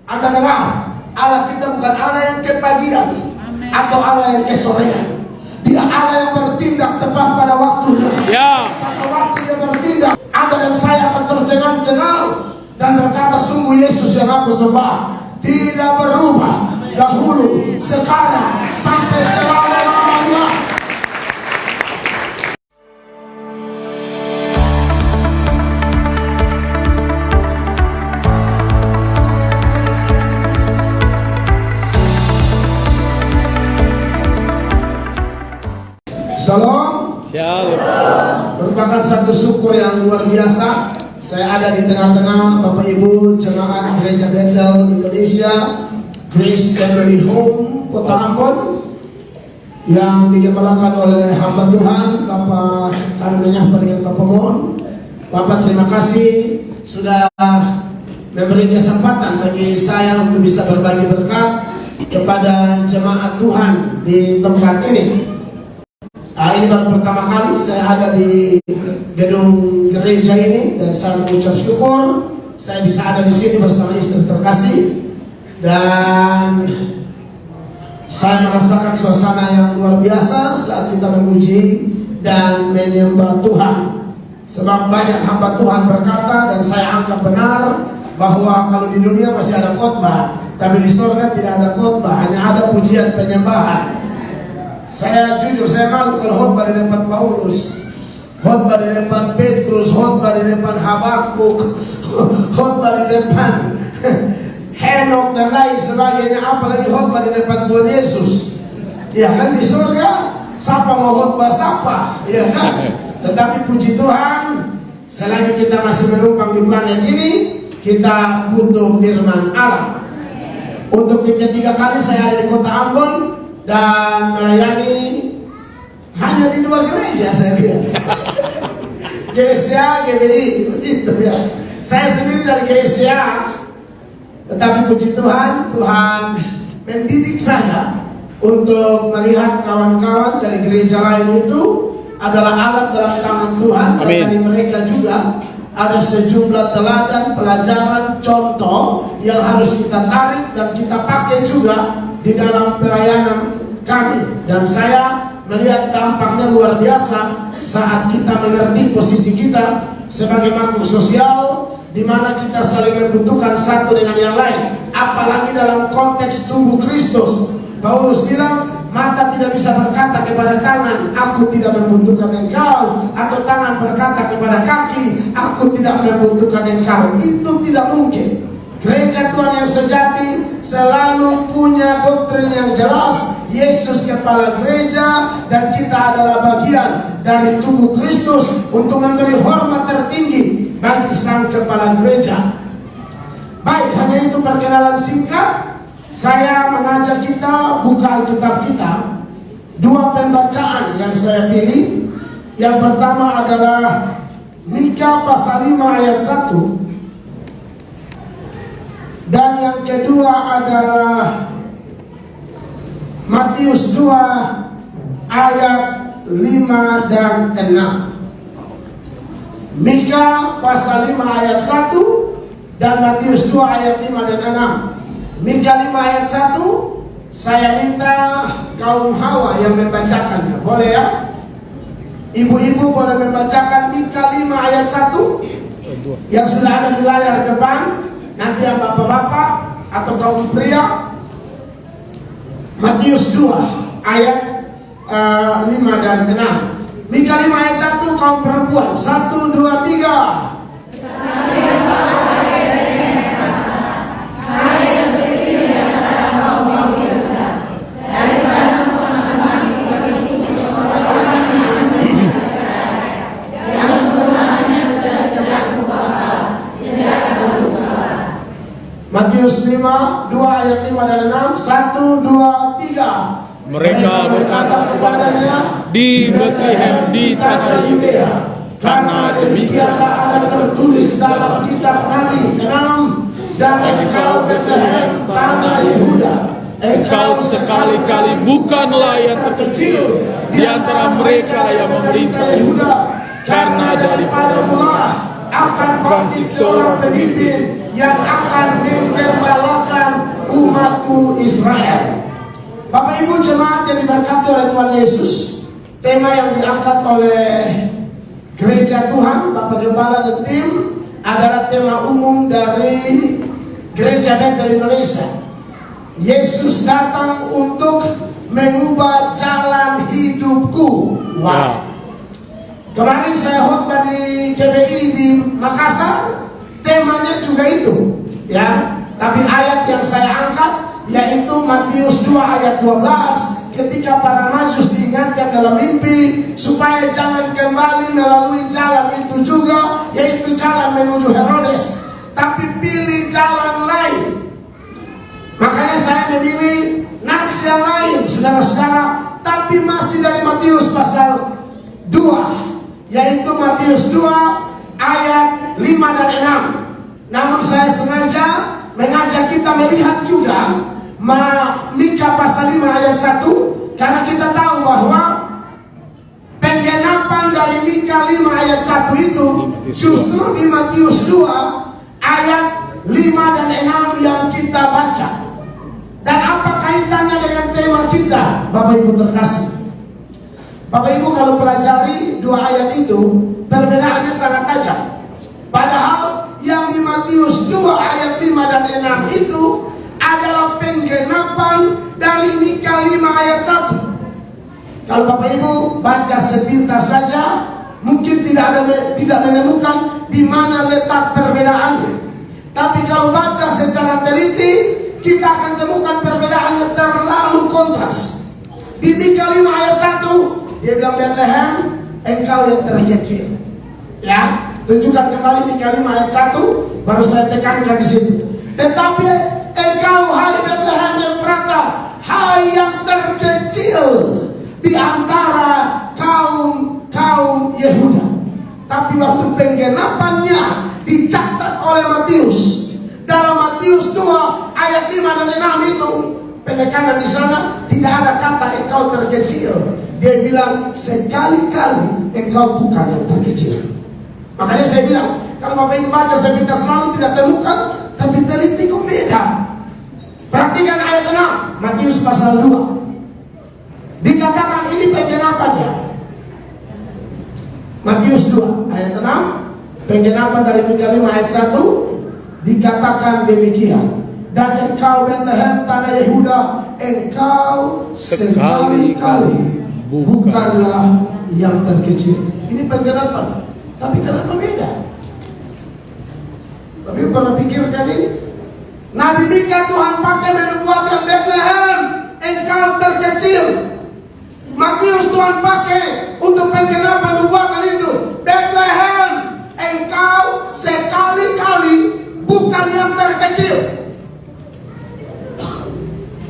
Anda dengar, Allah kita bukan Allah yang kepagian atau Allah yang kesorean. Dia Allah yang bertindak tepat pada waktunya. Pada waktu dia bertindak, Anda dan saya akan tercengang-cengang dan berkata, sungguh Yesus yang aku sembah tidak berubah, dahulu, sekarang, sampai selama-lamanya. Shalom. Merupakan satu syukur yang luar biasa. Saya ada di tengah-tengah Bapak Ibu jemaat Gereja Bethel Indonesia, Grace Family Home Kota Ambon, yang digembalakan oleh hamba Tuhan Bapak, kami menyapa dengan Bapak Mon. Bapak, terima kasih sudah memberi kesempatan bagi saya untuk bisa berbagi berkat kepada jemaat Tuhan di tempat ini. Ini baru pertama kali saya ada di gedung gereja ini, dan saya mengucap syukur saya bisa ada di sini bersama istri terkasih, dan saya merasakan suasana yang luar biasa saat kita memuji dan menyembah Tuhan. Sebab banyak hamba Tuhan berkata, dan saya anggap benar, bahwa kalau di dunia masih ada khotbah, tapi di surga tidak ada khotbah, hanya ada pujian penyembahan. Saya jujur, saya malu kalau khotbah di depan Paulus, khotbah di depan Petrus, khotbah di depan Habakuk, khotbah di depan Henok dan lain sebagainya, apalagi khotbah di depan Tuhan Yesus. Ya kan, di surga siapa mau khotbah siapa, ya kan? Tetapi puji Tuhan, selagi kita masih menumpang di planet ini, kita butuh firman Allah. Untuk yang ketiga kali saya ada di Kota Ambon dan melayani hanya di 2 gereja saya lihat. GSCA, GBI, begitu ya. Saya sendiri dari GSCA, tetapi puji Tuhan, Tuhan mendidik saya untuk melihat kawan-kawan dari gereja lain itu adalah alat dalam tangan Tuhan. Dan dari mereka juga ada sejumlah teladan, pelajaran, contoh yang harus kita tarik dan kita pakai juga di dalam pelayanan kami. Dan saya melihat dampaknya luar biasa saat kita mengerti posisi kita sebagai makhluk sosial, di mana kita saling membutuhkan satu dengan yang lain, apalagi dalam konteks tubuh Kristus. Paulus bilang, mata tidak bisa berkata kepada tangan, aku tidak membutuhkan engkau, atau tangan berkata kepada kaki, aku tidak membutuhkan engkau. Itu tidak mungkin. Gereja Tuhan yang sejati selalu punya doktrin yang jelas. Yesus kepala gereja dan kita adalah bagian dari tubuh Kristus untuk memberi hormat tertinggi bagi sang kepala gereja. Baik, hanya itu perkenalan singkat. Saya mengajak kita buka Alkitab kita. 2 pembacaan yang saya pilih. Yang pertama adalah Mika pasal 5 ayat 1. Dan yang kedua adalah Matius 2 ayat 5 dan 6. Mika pasal 5 ayat 1 dan Matius 2 ayat 5 dan 6. Mika 5 ayat 1, saya minta kaum hawa yang membacakannya. Boleh ya? Ibu-ibu boleh membacakan Mika 5 ayat 1 yang sudah ada di layar depan. Nanti yang bapak-bapak atau kaum pria, Matius 2 ayat 5 dan 6. Mika 5 ayat 1, kaum perempuan. 1, 2, 3. Matius 5, 2 ayat 5 dan 6. 1, 2, 3. Mereka berkata kepadanya, di Bethlehem di tanah Yudea, karena demikianlah ada tertulis dalam kitab Nabi 6. Dan engkau Bethlehem tanah Yehuda, engkau sekali-kali bukanlah yang terkecil di antara mereka yang memerintah Yehuda, karena daripada mula akan bangkit seorang pemimpin yang akan menggembalakan suku Israel. Bapak Ibu jemaat yang diberkati oleh Tuhan Yesus, tema yang diangkat oleh Gereja Tuhan, Bapak Gembala dan tim adalah tema umum dari Gereja Bethel Indonesia. Yesus datang untuk mengubah jalan hidupku. Wow. Kemarin saya khotbah di GBI di Makassar, temanya juga itu, ya. Tapi ayat yang saya angkat yaitu Matius 2 ayat 12, ketika para majus diingatkan dalam mimpi supaya jangan kembali melalui jalan itu juga, yaitu jalan menuju Herodes, tapi pilih jalan lain. Makanya saya memilih nats yang lain, saudara-saudara, tapi masih dari Matius pasal 2, yaitu Matius 2 ayat 5 dan 6. Namun saya sengaja mengajak kita melihat juga Mika pasal 5 ayat 1, karena kita tahu bahwa penggenapan dari Mika 5 ayat 1 itu justru di Matius 2 ayat 5 dan 6 yang kita baca. Dan apa kaitannya dengan tema kita, Bapak Ibu terkasih? Bapak Ibu kalau pelajari 2 ayat itu, perbedaannya sangat tajam. Padahal yang di Matius 2 ayat 5 dan 6 itu adalah penggenapan dari Mika 5 ayat 1. Kalau Bapak Ibu baca sepintas saja, mungkin tidak menemukan di mana letak perbedaannya. Tapi kalau baca secara teliti, kita akan temukan perbedaannya terlalu kontras. Di Mika 5 ayat 1, dia bilang, Bethlehem, engkau yang terkecil. Ya, tunjukkan kembali Mika 5 ayat 1, baru saya tekankan di situ. Tetapi engkau, hai Bethlehem Efrata, hai yang terkecil di antara kaum Yehuda. Tapi waktu penggenapannya dicatat oleh Matius, dalam Matius 2 ayat 5 dan 6 itu, penekanan di sana tidak ada kata engkau terkecil. Dia bilang sekali-kali engkau bukan yang terkecil. Makanya saya bilang, kalau Bapak Ibu baca sepintas selalu tidak temukan, tapi teliti kok beda. Perhatikan ayat 6 Matius pasal 2. Dikatakan ini penggenapannya. Matius 2 ayat 6, penggenapan dari Mika 5 ayat 1, dikatakan demikian. Dan engkau Bethlehem tanah Yehuda, engkau sekali-kali bukanlah yang terkecil. Ini penggenapan. Tapi kenapa beda? Tapi pernah pikirkan ini? Nabi Mika Tuhan pakai menubuatkan Bethlehem, engkau terkecil. Matius Tuhan pakai untuk penggenapan nubuatan itu, Bethlehem, engkau sekali-kali bukan yang terkecil.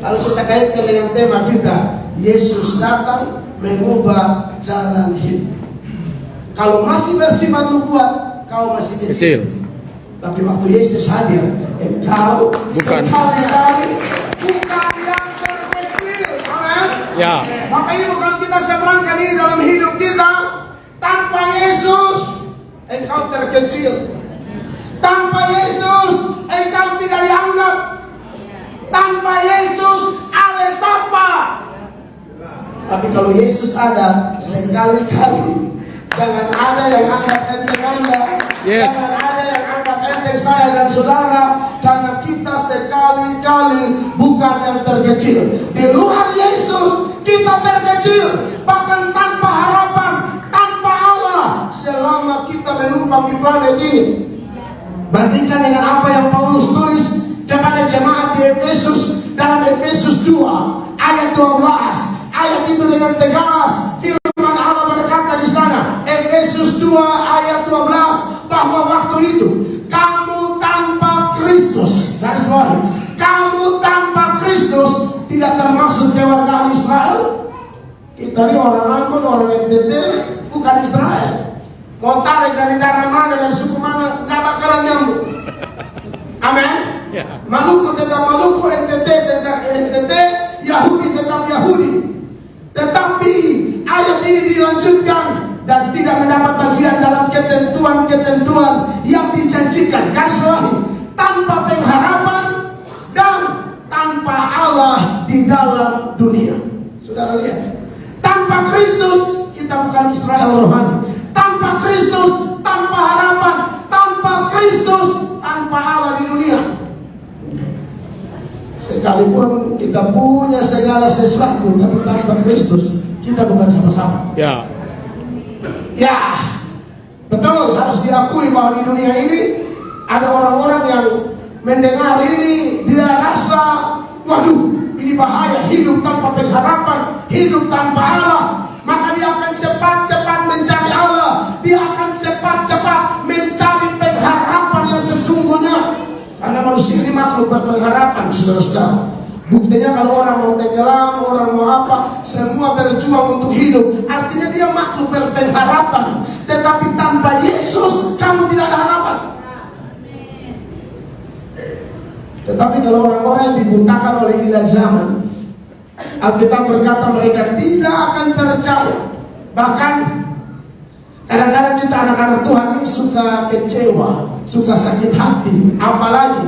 Kalau kita kaitkan dengan tema kita, Yesus datang mengubah jalan hidup. Kalau masih bersifat nubuat, kau masih kecil. Tapi waktu Yesus hadir, engkau sekali-kali bukan yang terkecil. Amin. Ya. Bapak Ibu, kalau kita seberangkan ini dalam hidup kita, tanpa Yesus, engkau terkecil. Tanpa Yesus, engkau tidak dianggap. Tanpa Yesus, alesapa. Tapi kalau Yesus ada, sekali-kali jangan ada yang anggap enteng Anda. Yes. Jangan ada yang anggap enteng saya dan saudara, karena kita sekali-kali bukan yang terkecil. Di luar Yesus kita terkecil, bahkan tanpa harapan, tanpa Allah, selama kita menumpang di planet ini. Bandingkan dengan apa yang Paulus tulis kepada jemaat di Efesus dalam Efesus 2 ayat 12. Ayat itu dengan tegas firman Allah berkata di sana, Efesus 2 ayat 12, bahwa waktu itu kamu tanpa Kristus, garis bawahi, kamu tanpa Kristus tidak termasuk kewargaan Israel. Kita ini orang Ambon, orang NTT, bukan Israel. Mau tarik dari darah mana dan suku mana, nggak bakalan nyambung. Amin. Maluku tetap Maluku, NTT tetap NTT, Yahudi tetap Yahudi. Tetapi ayat ini dilanjutkan dan tidak mendapat bagian dalam ketentuan-ketentuan yang dijanjikan. Garis bawahi, tanpa pengharapan dan tanpa Allah di dalam dunia. Saudara lihat, tanpa Kristus kita bukan Israel rohani. Tanpa Kristus, tanpa harapan. Tanpa Kristus, tanpa Allah di dunia. Sekalipun kita punya segala sesuatu, tapi tanpa Kristus kita bukan sama-sama. Ya. Ya, betul, harus diakui bahwa di dunia ini ada orang-orang yang mendengar ini, dia rasa, waduh, ini bahaya, hidup tanpa pengharapan, hidup tanpa Allah. Maka dia akan cepat-cepat mencari Allah. Dia akan cepat-cepat mencari pengharapan yang sesungguhnya. Karena manusia ini makhluk berpengharapan, saudara-saudara. Buktinya kalau orang mau tenggelam, orang mau apa, semua berjuang untuk hidup. Artinya dia makhluk berpengharapan. Tetapi tanpa Yesus, kamu tidak ada harapan. Tetapi kalau orang-orang yang dibutakan oleh ilah zaman, Alkitab berkata mereka tidak akan percaya. Bahkan kadang-kadang kita anak-anak Tuhan ini suka kecewa, suka sakit hati. Apalagi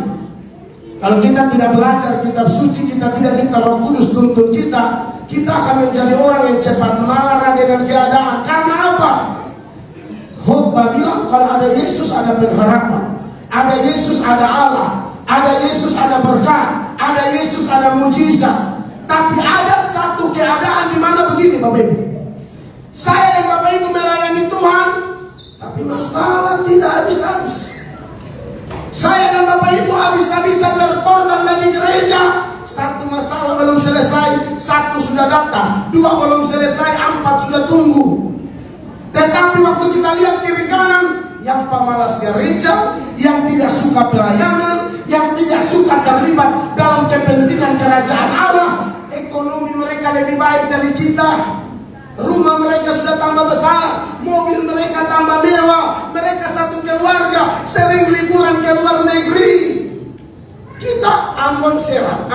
kalau kita tidak belajar kitab suci, kita tidak minta Roh Kudus tuntun kita, kita akan menjadi orang yang cepat marah dengan keadaan. Karena apa? Khotbah bilang kalau ada Yesus ada pengharapan, ada Yesus ada Allah, ada Yesus ada berkat, ada Yesus ada mujizat. Tapi ada satu keadaan di mana begini, Bapak Ibu. Saya dan Bapak Ibu melayani Tuhan, tapi masalah tidak habis-habis. Saya dan Bapak Ibu habis-habisan berkorban bagi gereja. Satu masalah belum selesai, satu sudah datang, dua belum selesai, empat sudah tunggu. Tetapi waktu kita lihat kiri kanan, yang pemalas gereja, yang tidak suka pelayanan, yang tidak suka terlibat dalam kepentingan kerajaan Allah, ekonomi mereka lebih baik dari kita. Rumah mereka sudah tambah besar, mobil mereka tambah mewah, mereka satu keluarga, sering liburan ke luar negeri. Kita Ambon Serap.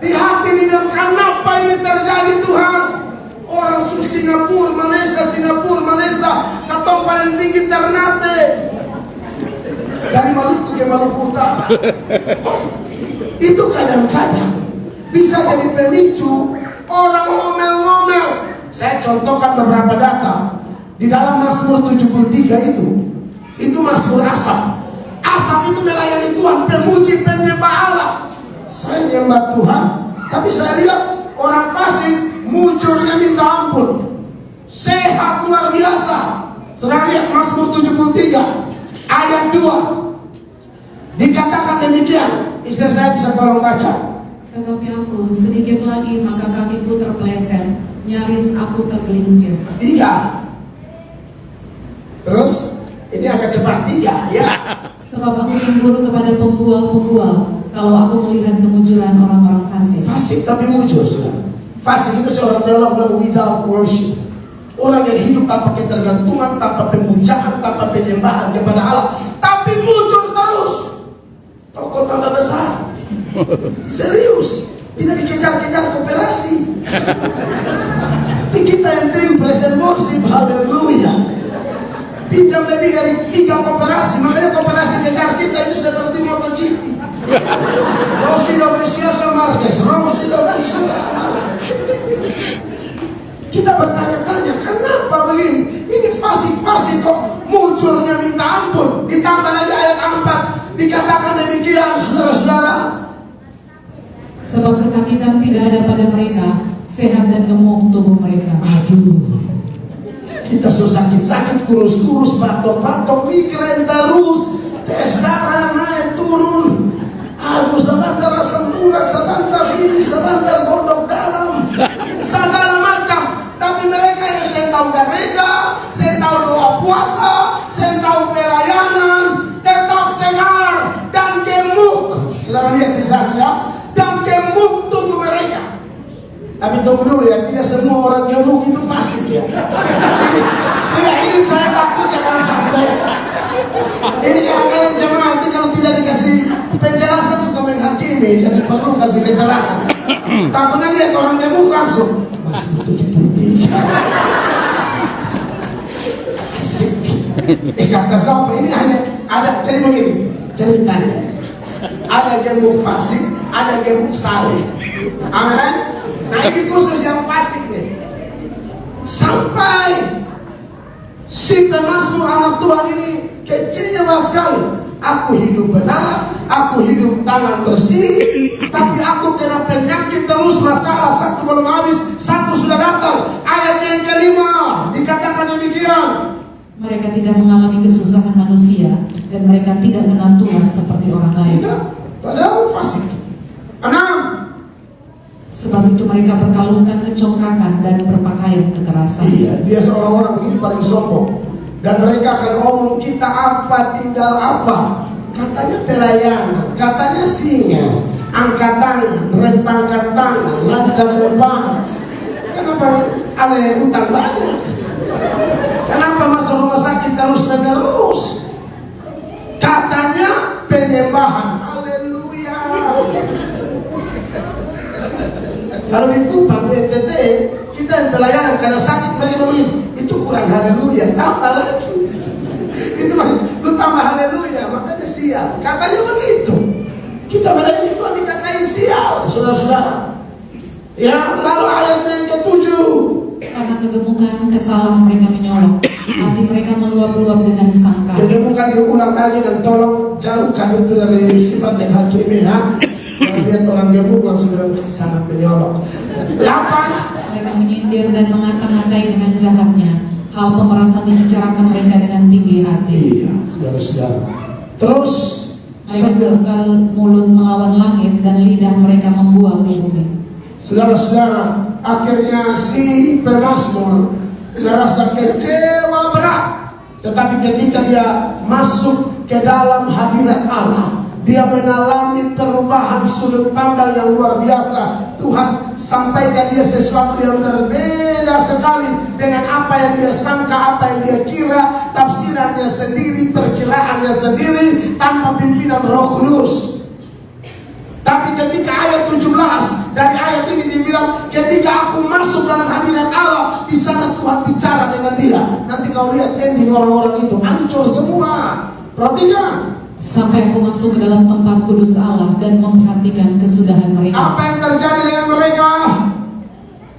Di hati ini bilang, kenapa ini terjadi Tuhan? Orang Singapura, Malaysia, katong paling tinggi Ternate. Dari Maluku ke Maluku Utara. Itu kadang-kadang bisa jadi pemicu orang ngomel-ngomel. Saya contohkan beberapa data. Di dalam Mazmur 73 itu Mazmur Asaf. Asaf itu melayani Tuhan, pemuji penyembah Allah. Saya menyembah Tuhan, tapi saya lihat orang fasik muncurnya minta ampun. Sehat luar biasa. Saudara lihat Mazmur 73 ayat 2. Dikatakan demikian. Istri saya bisa tolong baca. Tetapi aku sedikit lagi maka kakiku terpeleset, nyaris aku tergelincir. 3. Terus ini agak cepat 3 ya. Sebab aku cemburu kepada pembual-pembual kalau aku melihat kemunculan orang-orang fasik. Fasik tapi muncul, saudara. Fasik itu seorang teolog bilang without worship. Orang yang hidup tanpa ketergantungan, tanpa pemujaan, tanpa penyembahan kepada Allah, tapi muncul terus. Toko tambah besar. Serius, tidak dikejar-kejar kooperasi. Tapi kita yang tim present worship, haleluya. Pinjam lebih dari 3 kooperasi, makanya kooperasi kejar kita itu seperti MotoGP. Rosido Precioso Marquez. Kita bertanya-tanya, kenapa begini? Ini fasik-fasik kok munculnya minta ampun. Ditambah lagi ayat 4, dikatakan demikian, saudara-saudara. Sebab kesakitan tidak ada pada mereka, sehat dan gemuk tubuh mereka. Aduh, kita so sakit-sakit, kurus-kurus, batok-batok, migrain terus, tes darah naik turun. Aduh, sebentar asam urat, sebentar ini, sebentar gondok dalam, segala macam. Tapi mereka yang saya tahu gereja, saya tahu doa puasa, saya tahu pelayanan, tetap segar dan gemuk. Saudara lihat di sana ya, dan gemuk tubuh mereka. Tapi tunggu dulu ya, tidak semua orang gemuk itu fasik ya. Ini saya takut jangan sampai. Ini kadang-kadang jemaah nanti kalau tidak dikasih penjelasan suka menghakimi, jadi perlu kasih keterangan. Takutnya lihat orang gemuk langsung masih 73. Asik. Kata sampai ini hanya ada, jadi begini ceritanya. Ada gemuk fasik, ada gemuk saleh. Amin. Nah ini khusus yang fasik nih. Sampai si pemazmur anak Tuhan ini kecilnya sekali. Aku hidup benar, aku hidup tangan bersih, tapi aku kena penyakit terus, masalah satu belum habis, satu sudah datang. Ayatnya yang kelima dikatakan demikian. Mereka tidak mengalami kesusahan manusia dan mereka tidak kena tulah seperti orang lain. Tidak, padahal fasik. 6. Sebab itu mereka berkalungkan kecongkakan dan berpakaian kekerasan. Iya, biasa orang-orang begini paling sombong. Dan mereka akan ngomong kita apa, tinggal apa. Katanya pelayanan, katanya singa, angkat tangan, rentangkan tangan, lancar depan. Kenapa ada utang banyak? Kenapa masuk rumah sakit terus menerus? Katanya penyembahan. Haleluya. Kalau di Kupang, di NTT, kita yang pelayanan karena sakit mereka ngomongin itu kurang haleluya, tambah lagi. Itu mah, lu tambah haleluya, makanya sial. Katanya begitu. Kita melayani Tuhan dikatain sial, saudara-saudara. Ya, lalu ayatnya yang ke-7. Karena kegemukan kesalahan mereka menyolok, hati mereka meluap-luap dengan sangka. Kegemukan diulang lagi dan tolong jauhkan itu dari sifat yang hakimiyah. Kalau lihat orang gemuk langsung bilang sangat menyolok. 8. Mereka menyindir dan mengata-ngatai dengan jahatnya. Hal pemerasan dibicarakan mereka dengan tinggi hati. Iya, saudara-saudara. Terus Mereka berbuka mulut melawan langit dan lidah mereka membual di bumi. saudara-saudara, akhirnya si pemazmur merasa kecewa berat. Tetapi ketika dia masuk ke dalam hadirat Allah, dia mengalami perubahan sudut pandang yang luar biasa. Tuhan sampaikan dia sesuatu yang berbeda sekali dengan apa yang dia sangka, apa yang dia kira. Tafsirannya sendiri, perkiraannya sendiri, tanpa pimpinan Roh Kudus. Tapi ketika ayat 17 dari ayat ini dibilang, ketika aku masuk dalam hadirat Allah, di sana Tuhan bicara dengan dia. Nanti kau lihat ending orang-orang itu hancur semua. Perhatikan. Sampai aku masuk ke dalam tempat kudus Allah dan memperhatikan kesudahan mereka. Apa yang terjadi dengan mereka?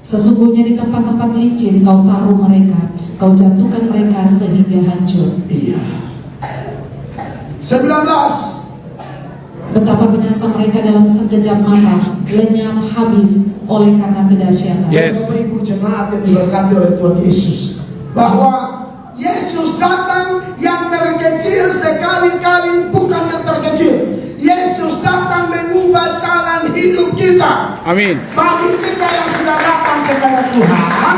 Sesungguhnya di tempat-tempat licin kau taruh mereka, kau jatuhkan mereka sehingga hancur. Iya. 19. Betapa binasa mereka dalam sekejap mata, lenyap habis oleh karena kedahsyatan. Yes. Bapak Ibu jemaat yang diberkati oleh Tuhan Yesus, bahwa Yesus datang yang terkecil sekali-kali bukan yang terkecil. Yesus datang mengubah jalan hidup kita. Amin. Bagi kita yang sudah datang kepada Tuhan,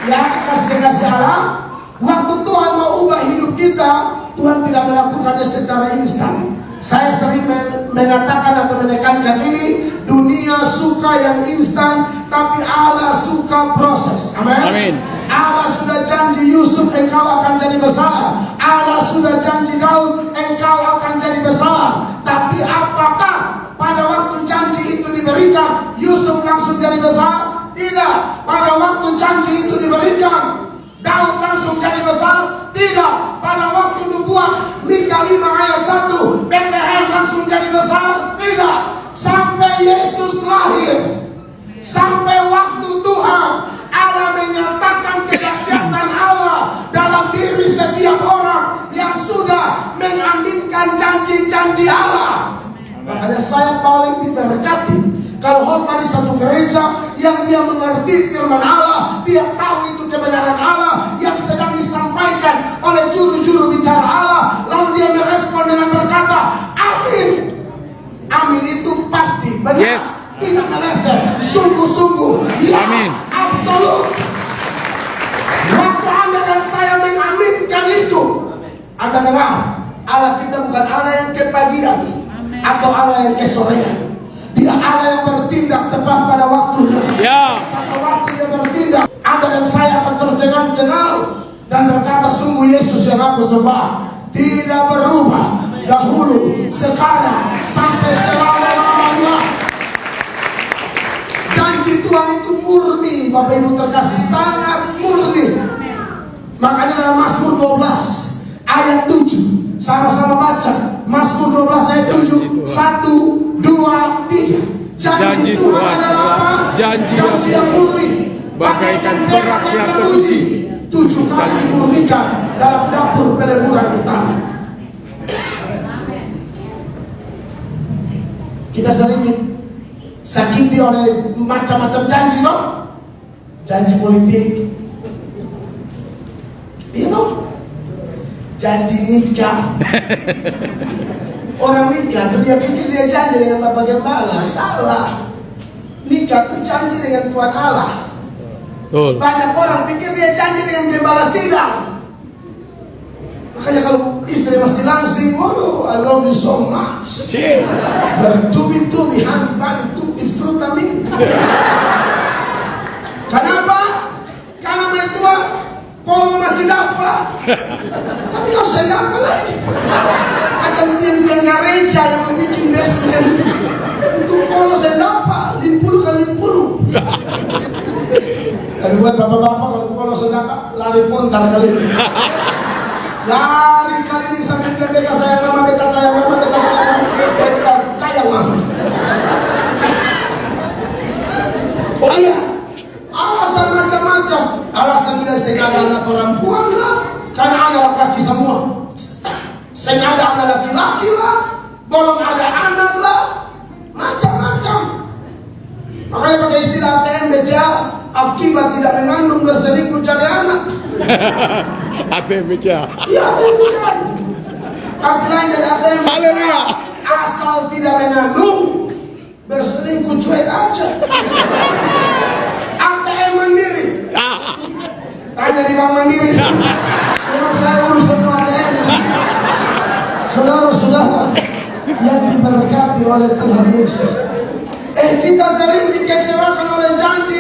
ya kasih Allah, waktu Tuhan mau ubah hidup kita, Tuhan tidak melakukannya secara instan. Saya sering mengatakan atau menekankan ini, dunia suka yang instan, tapi Allah suka proses. Amin. Amin. Allah sudah janji Yusuf engkau akan jadi besar. Allah sudah janji Daud engkau akan jadi besar. Tapi apakah pada waktu janji itu diberikan Yusuf langsung jadi besar? Tidak. Pada waktu janji itu diberikan Daud langsung jadi besar? Tidak. Pada waktu nubuat Mika 5 ayat 1 Bethlehem langsung jadi besar? Tidak. Sampai Yesus lahir, sampai waktu Tuhan Allah menyatakan kedahsyatan Allah dalam diri setiap orang yang sudah mengaminkan janji-janji Allah. Makanya saya paling diberkati kalau khotbah di satu gereja yang dia mengerti firman Allah, dia tahu itu kebenaran Allah yang sedang disampaikan oleh juru-juru bicara Allah, lalu dia merespon dengan berkata, amin. Amin itu pasti benar. Yes. Tidak meleset, sungguh-sungguh, ya, Amin. absolut. Waktu Anda dan saya mengaminkan itu, Anda dengar, Allah kita bukan Allah yang kepagian atau Allah yang kesorean. Dia Allah yang bertindak tepat pada waktunya. Ya. Pada waktu dia bertindak, Anda dan saya akan tercengang-cengang dan berkata, sungguh Yesus yang aku sembah tidak berubah, dahulu, sekarang, sampai selama-lamanya. Janji Tuhan itu murni, Bapak Ibu terkasih, sangat murni. Makanya dalam Mazmur 12 ayat 7, sama-sama baca Mazmur 12 ayat 7, 1, Janji Tuhan adalah janji yang murni, bagaikan perak yang teruji, 7 kali dimurnikan dalam dapur peleburan utama. Kita sering sakiti oleh macam-macam janji, toh? Janji politik, janji nikah. Orang nikah tuh dia pikir dia janji dengan Bapak Gembala, salah. Nikah tuh janji dengan Tuhan Allah. Betul. Banyak orang pikir dia janji dengan Gembala sidang. Makanya kalau istri masih langsing, waduh, I love you so much. Bertubi-tubi, hani-hani, tutti frutta min. Kenapa? Karena mertua Polo masih dapat. Tapi kalau saya dapat lagi. Macam tiang-tiang gereja yang membuat basement. Untuk Polo saya dapat 50 kali 50. Tapi buat bapak-bapak kalau Polo saya dapat lari pontar kali ini. Lari kali ini sampai bilang beta sayang mama, beta sayang mama, beta sayang mama, beta sayang mama. Oh iya, alasan macam-macam. Alasan bila saya ada anak perempuan lah, karena ada laki-laki semua. Saya ada anak laki-laki lah, belum ada anak lah, macam-macam. Makanya pakai istilah ATM beca, akibat tidak mengandung berselingkuh cari anak. ATM beca. Iya, ATM beca. Artinya dari ATM beca, Haleluya. asal tidak mengandung berselingkuh cuek aja. ATM mandiri. Tanya di Bank Mandiri. Memang saya urus semua ATM. Saudara-saudara yang diberkati oleh Tuhan Yesus. Kita sering dikecewakan oleh janji.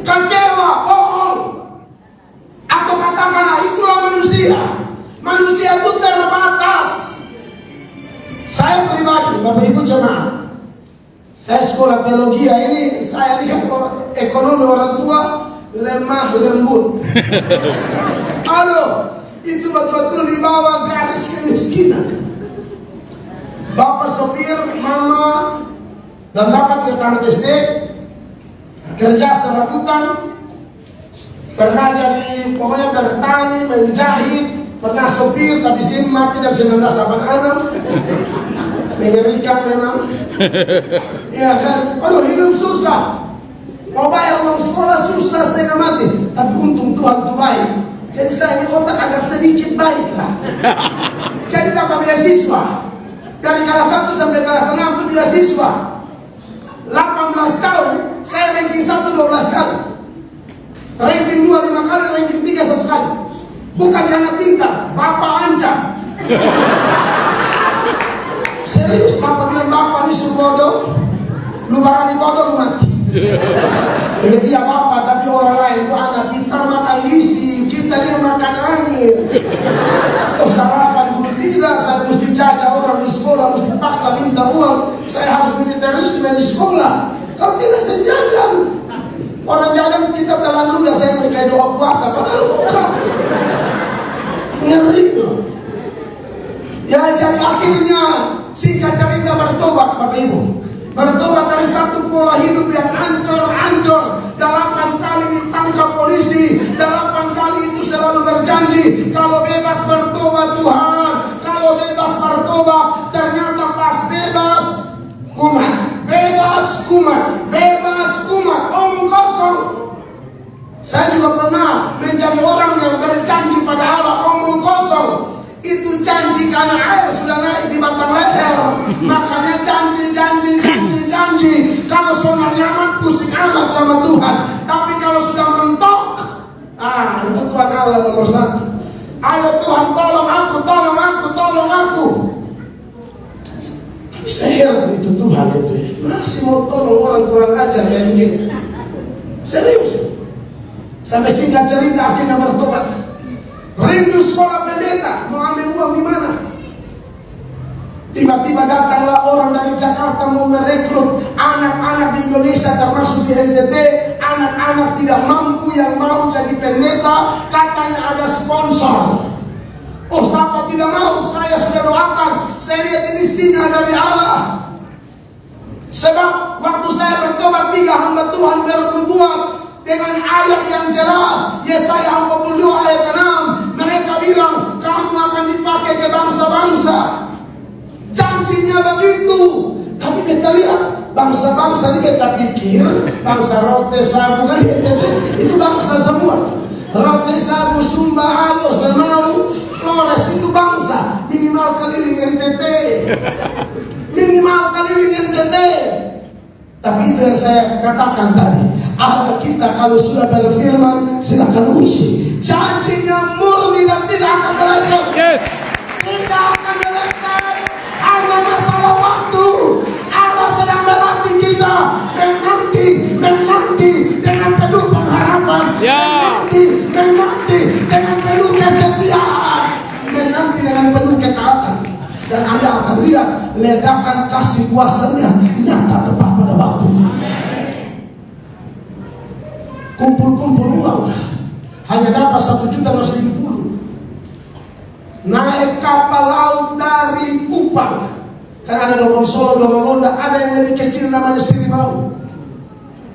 Kecewa, bohong. Atau katakanlah itulah manusia. Manusia itu terbatas. Saya pribadi, Bapak Ibu jemaat, saya sekolah teologi ini, saya lihat ekonomi orang tua lemah lembut. Halo, itu betul-betul di bawah garis kemiskinan. Bapak sopir, mama, dan bapak tidak tamat SD, kerja serabutan, pernah jadi pokoknya bertani, menjahit, pernah sopir tapi SIM mati dari 1986. Mengerikan memang. Ya kan, aduh hidup susah, mau bayar uang sekolah susah setengah mati, tapi untung Tuhan tuh baik. Jadi saya ini otak agak sedikit baik lah. Jadi dapat beasiswa dari kelas 1 sampai kelas 6 itu beasiswa 18 tahun. Saya ranking 1 12 kali, ranking 2 5 kali, ranking 3 1 kali. Bukan karena pintar, bapak ancam. Serius, bapak bilang bapak ini suruh bodoh, lu barang bodoh lu mati. Jadi iya bapak, tapi orang lain itu anak pintar makan isi, kita dia makan angin. Oh sarapan dulu tidak, saya mesti caca orang di sekolah, mesti paksa minta uang, saya harus militerisme di sekolah. Kalau tidak saya jajan. Orang jajan kita telan ludah, saya pakai doa puasa, padahal bukan. Ngeri loh. Ya jadi akhirnya singkat cerita bertobat Bapak Ibu. Bertobat dari satu pola hidup yang ancur-ancur. 8 kali ditangkap polisi, 8 kali itu selalu berjanji kalau bebas bertobat Tuhan, kalau bebas bertobat. Ternyata pas bebas kumat, bebas kumat, bebas kumat, omong kosong. Saya juga pernah menjadi orang yang berjanji pada Allah omong kosong. Itu janji karena air sudah naik di batang leher. Makanya janji. Kalau sudah nyaman pusing amat sama Tuhan. Tapi kalau sudah mentok, itu Tuhan Allah nomor 1. Ayo Tuhan tolong aku. Tapi saya heran itu Tuhan itu masih mau tolong orang kurang ajar kayak begini. Serius. Sampai singkat cerita akhirnya bertobat. Rindu sekolah pendeta, mau ambil uang di mana? Tiba-tiba datanglah orang dari Jakarta mau merekrut anak-anak di Indonesia termasuk di NTT, anak-anak tidak mampu yang mau jadi pendeta, katanya ada sponsor. Oh siapa tidak mau? Saya sudah doakan, saya lihat ini sinyal dari Allah. Sebab waktu saya bertobat, 3 hamba Tuhan bernubuat dengan ayat yang jelas. Yesaya 42 ayat 6. Mereka bilang, kamu akan dipakai ke bangsa-bangsa. Janjinya begitu. Tapi kita lihat, bangsa-bangsa ini kita pikir, bangsa Rote Sabu kan itu bangsa semua. Rote Sabu, Sumba, Alo, Senau, Flores itu bangsa. Minimal keliling NTT. Minimal keliling NTT. Tapi itu yang saya katakan tadi. Allah kita kalau sudah berfirman, silakan uji. Janjinya murni dan tidak akan meleset. Yes. Tidak akan meleset. Hanya masalah waktu. Allah sedang melatih kita menanti dengan penuh pengharapan. Menanti dengan penuh kesetiaan. Menanti dengan penuh ketaatan. Dan Anda akan lihat ledakan kasih kuasanya nyata tepat pada waktu. Kumpul-kumpul uang hanya dapat 1.250.000. Naik kapal laut dari Kupang, kan ada Dorong Solo, Dorong Londa, ada yang lebih kecil namanya Sirimau.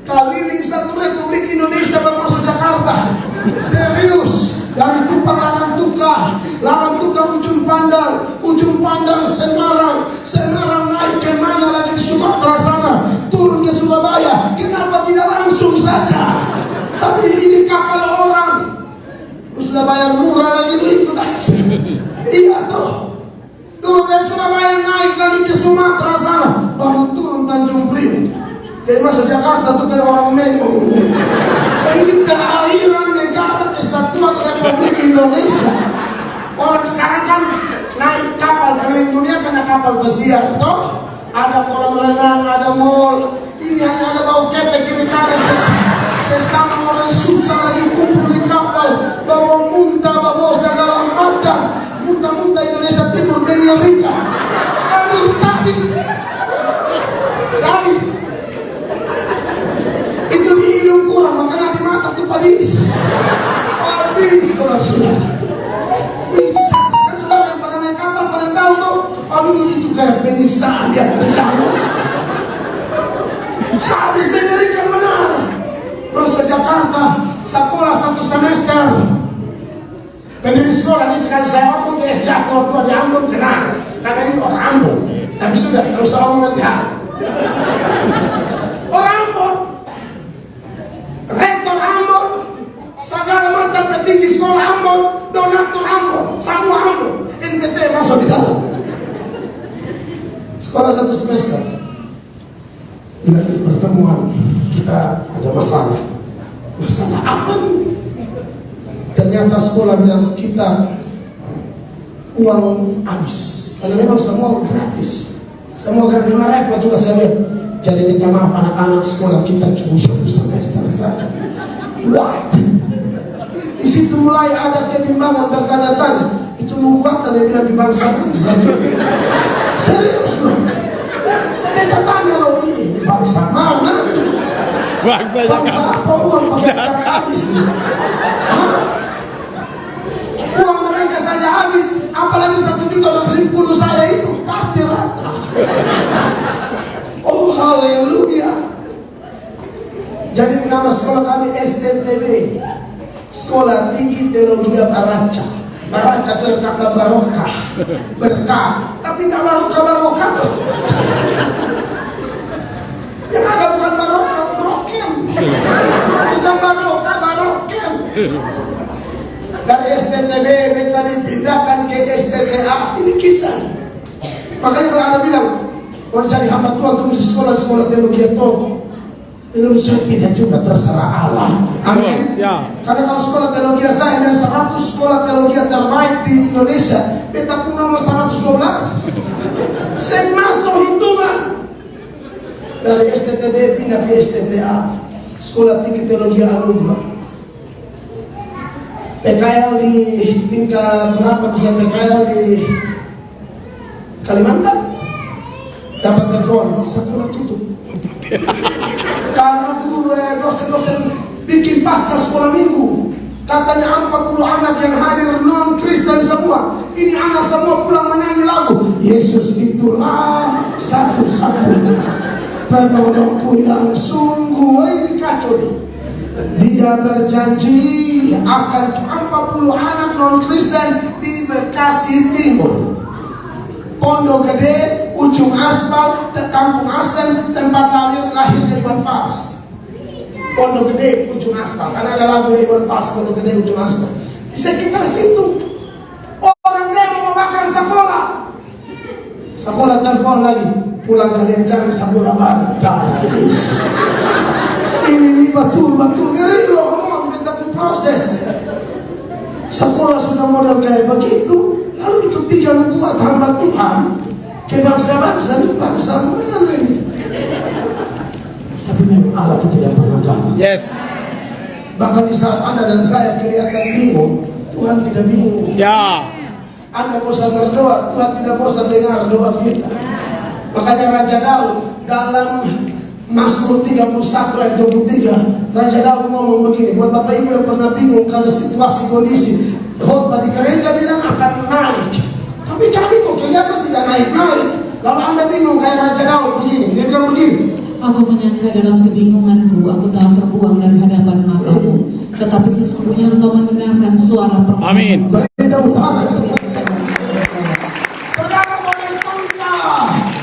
Keliling satu Republik Indonesia termasuk Jakarta. Serius. Dari Kupang Larang Tuka Ujung Pandang Semarang naik ke mana lagi di Sumatera sana, turun ke Surabaya. Kenapa tidak langsung saja? Tapi ini kapal orang, sudah bayar murah lagi ikut aja. Iya toh. Turun dari Surabaya naik lagi ke Sumatera sana, baru turun Tanjung Priok. Jadi masa Jakarta tuh kayak orang Memo. Ini perairan negara Kesatuan Republik Indonesia. Orang sekarang kan naik kapal keliling dunia karena kapal pesiar, toh? Ada kolam renang, ada mall. Ini hanya ada bau ketek kiri kanan. Sesama orang susah lagi kumpul di kapal, bawa muntah, bawa segala macam. Muntah-muntah Indonesia Timur, Amerika. Aduh, sadis. Itu di hidung kurang, makanya di mata tuh padis. Padis, saudara-saudara. Itu sadis. Kan saudara yang pernah naik kapal, paling tahu tuh. Aduh, itu kayak penyiksaan dia kerjaan. Sadis mengerikan benar. Masuk Jakarta, sekolah 1 semester. Pendiri sekolah ini sekali saya ngomong ke SD atau tua di Ambon kenal, karena ini orang Ambon. Tapi sudah, terus saya ngomong nanti orang Ambon, rektor Ambon, segala macam petinggi sekolah Ambon, donatur Ambon, semua Ambon, NTT masuk di dalam. Sekolah 1 semester. Bila di pertemuan kita ada masalah apa nih? Ternyata sekolah bilang kita uang habis, karena memang semua gratis, semua gratis. Repot juga saya lihat. Jadi minta maaf anak-anak sekolah kita cuma 1 semester saja. What? Di situ mulai ada kebimbangan, bertanya-tanya. Itu nubuatan yang bilang di bangsa-bangsa. Serius loh. Kita tanya loh, ini bangsa mana? Bangsa apa uang pakai cara habis? Uang mereka saja habis, apalagi 1.250.000 saya itu pasti rata. Oh haleluya. Jadi nama sekolah kami STTB, Sekolah Tinggi Teologi Baraca. Baraca berkata barokah, berkah, tapi nggak barokah tuh. Yang ada bukan barokah, broken. Bukan barokah, baroken. Dari STTB minta dipindahkan ke STTA. Ini kisah. Makanya kalau Anda bilang, kalau cari hamba Tuhan itu mesti sekolah teologi itu. Indonesia tidak juga, terserah Allah. Amin. Ya. Karena kalau sekolah teologi saya dan 100 sekolah teologi terbaik di Indonesia, beta pun nomor 112. Saint Master hitungan. Dari STTB pindah ke STTA, Sekolah Tinggi Teologi Alumni. PKL di tingkat berapa tuh PKL di Kalimantan? Dapat telepon, sekolah tutup. Karena guru dosen-dosen bikin pasca sekolah minggu. Katanya 40 anak yang hadir non-Kristen semua. Ini anak semua pulang menyanyi lagu Yesus itulah satu-satunya. penolongku yang sungguh. Ini kacau nih. Dia berjanji akan 40 anak non-Kristen di Bekasi Timur, Pondok Gede, Ujung Aspal, Kampung Asem, tempat lahirnya Iwan Fals. Pondok Gede, Ujung Aspal, karena ada lagu Iwan Fals, Pondok Gede, Ujung Aspal. Di sekitar situ orang demo membakar sekolah. Sekolah telepon lagi, pulang kalian cari sekolah baru. Ini betul-betul ngeri loh, ngomong kita proses. Sekolah sudah model kayak begitu, lalu itu 3 nubuat hamba Tuhan ke bangsa-bangsa ini, bangsa mana ini? Tapi memang Allah itu tidak pernah gagal. Yes. Bahkan di saat Anda dan saya kelihatan bingung, Tuhan tidak bingung. Ya. Anda bosan berdoa, Tuhan tidak bosan dengar doa kita. Makanya Raja Daud dalam Mazmur 31 ayat 23, Raja Daud ngomong begini, buat Bapak Ibu yang pernah bingung karena situasi kondisi khotbah di gereja bilang akan naik, tapi kami kok kelihatan tidak naik-naik. Lalu Anda bingung kayak Raja Daud begini, dia bilang begini, Aku menyangka dalam kebingunganku, aku telah terbuang dari hadapan matamu. Tetapi sesungguhnya engkau mendengarkan suara permohonan. Amin. berita utama. Saudara boleh sangka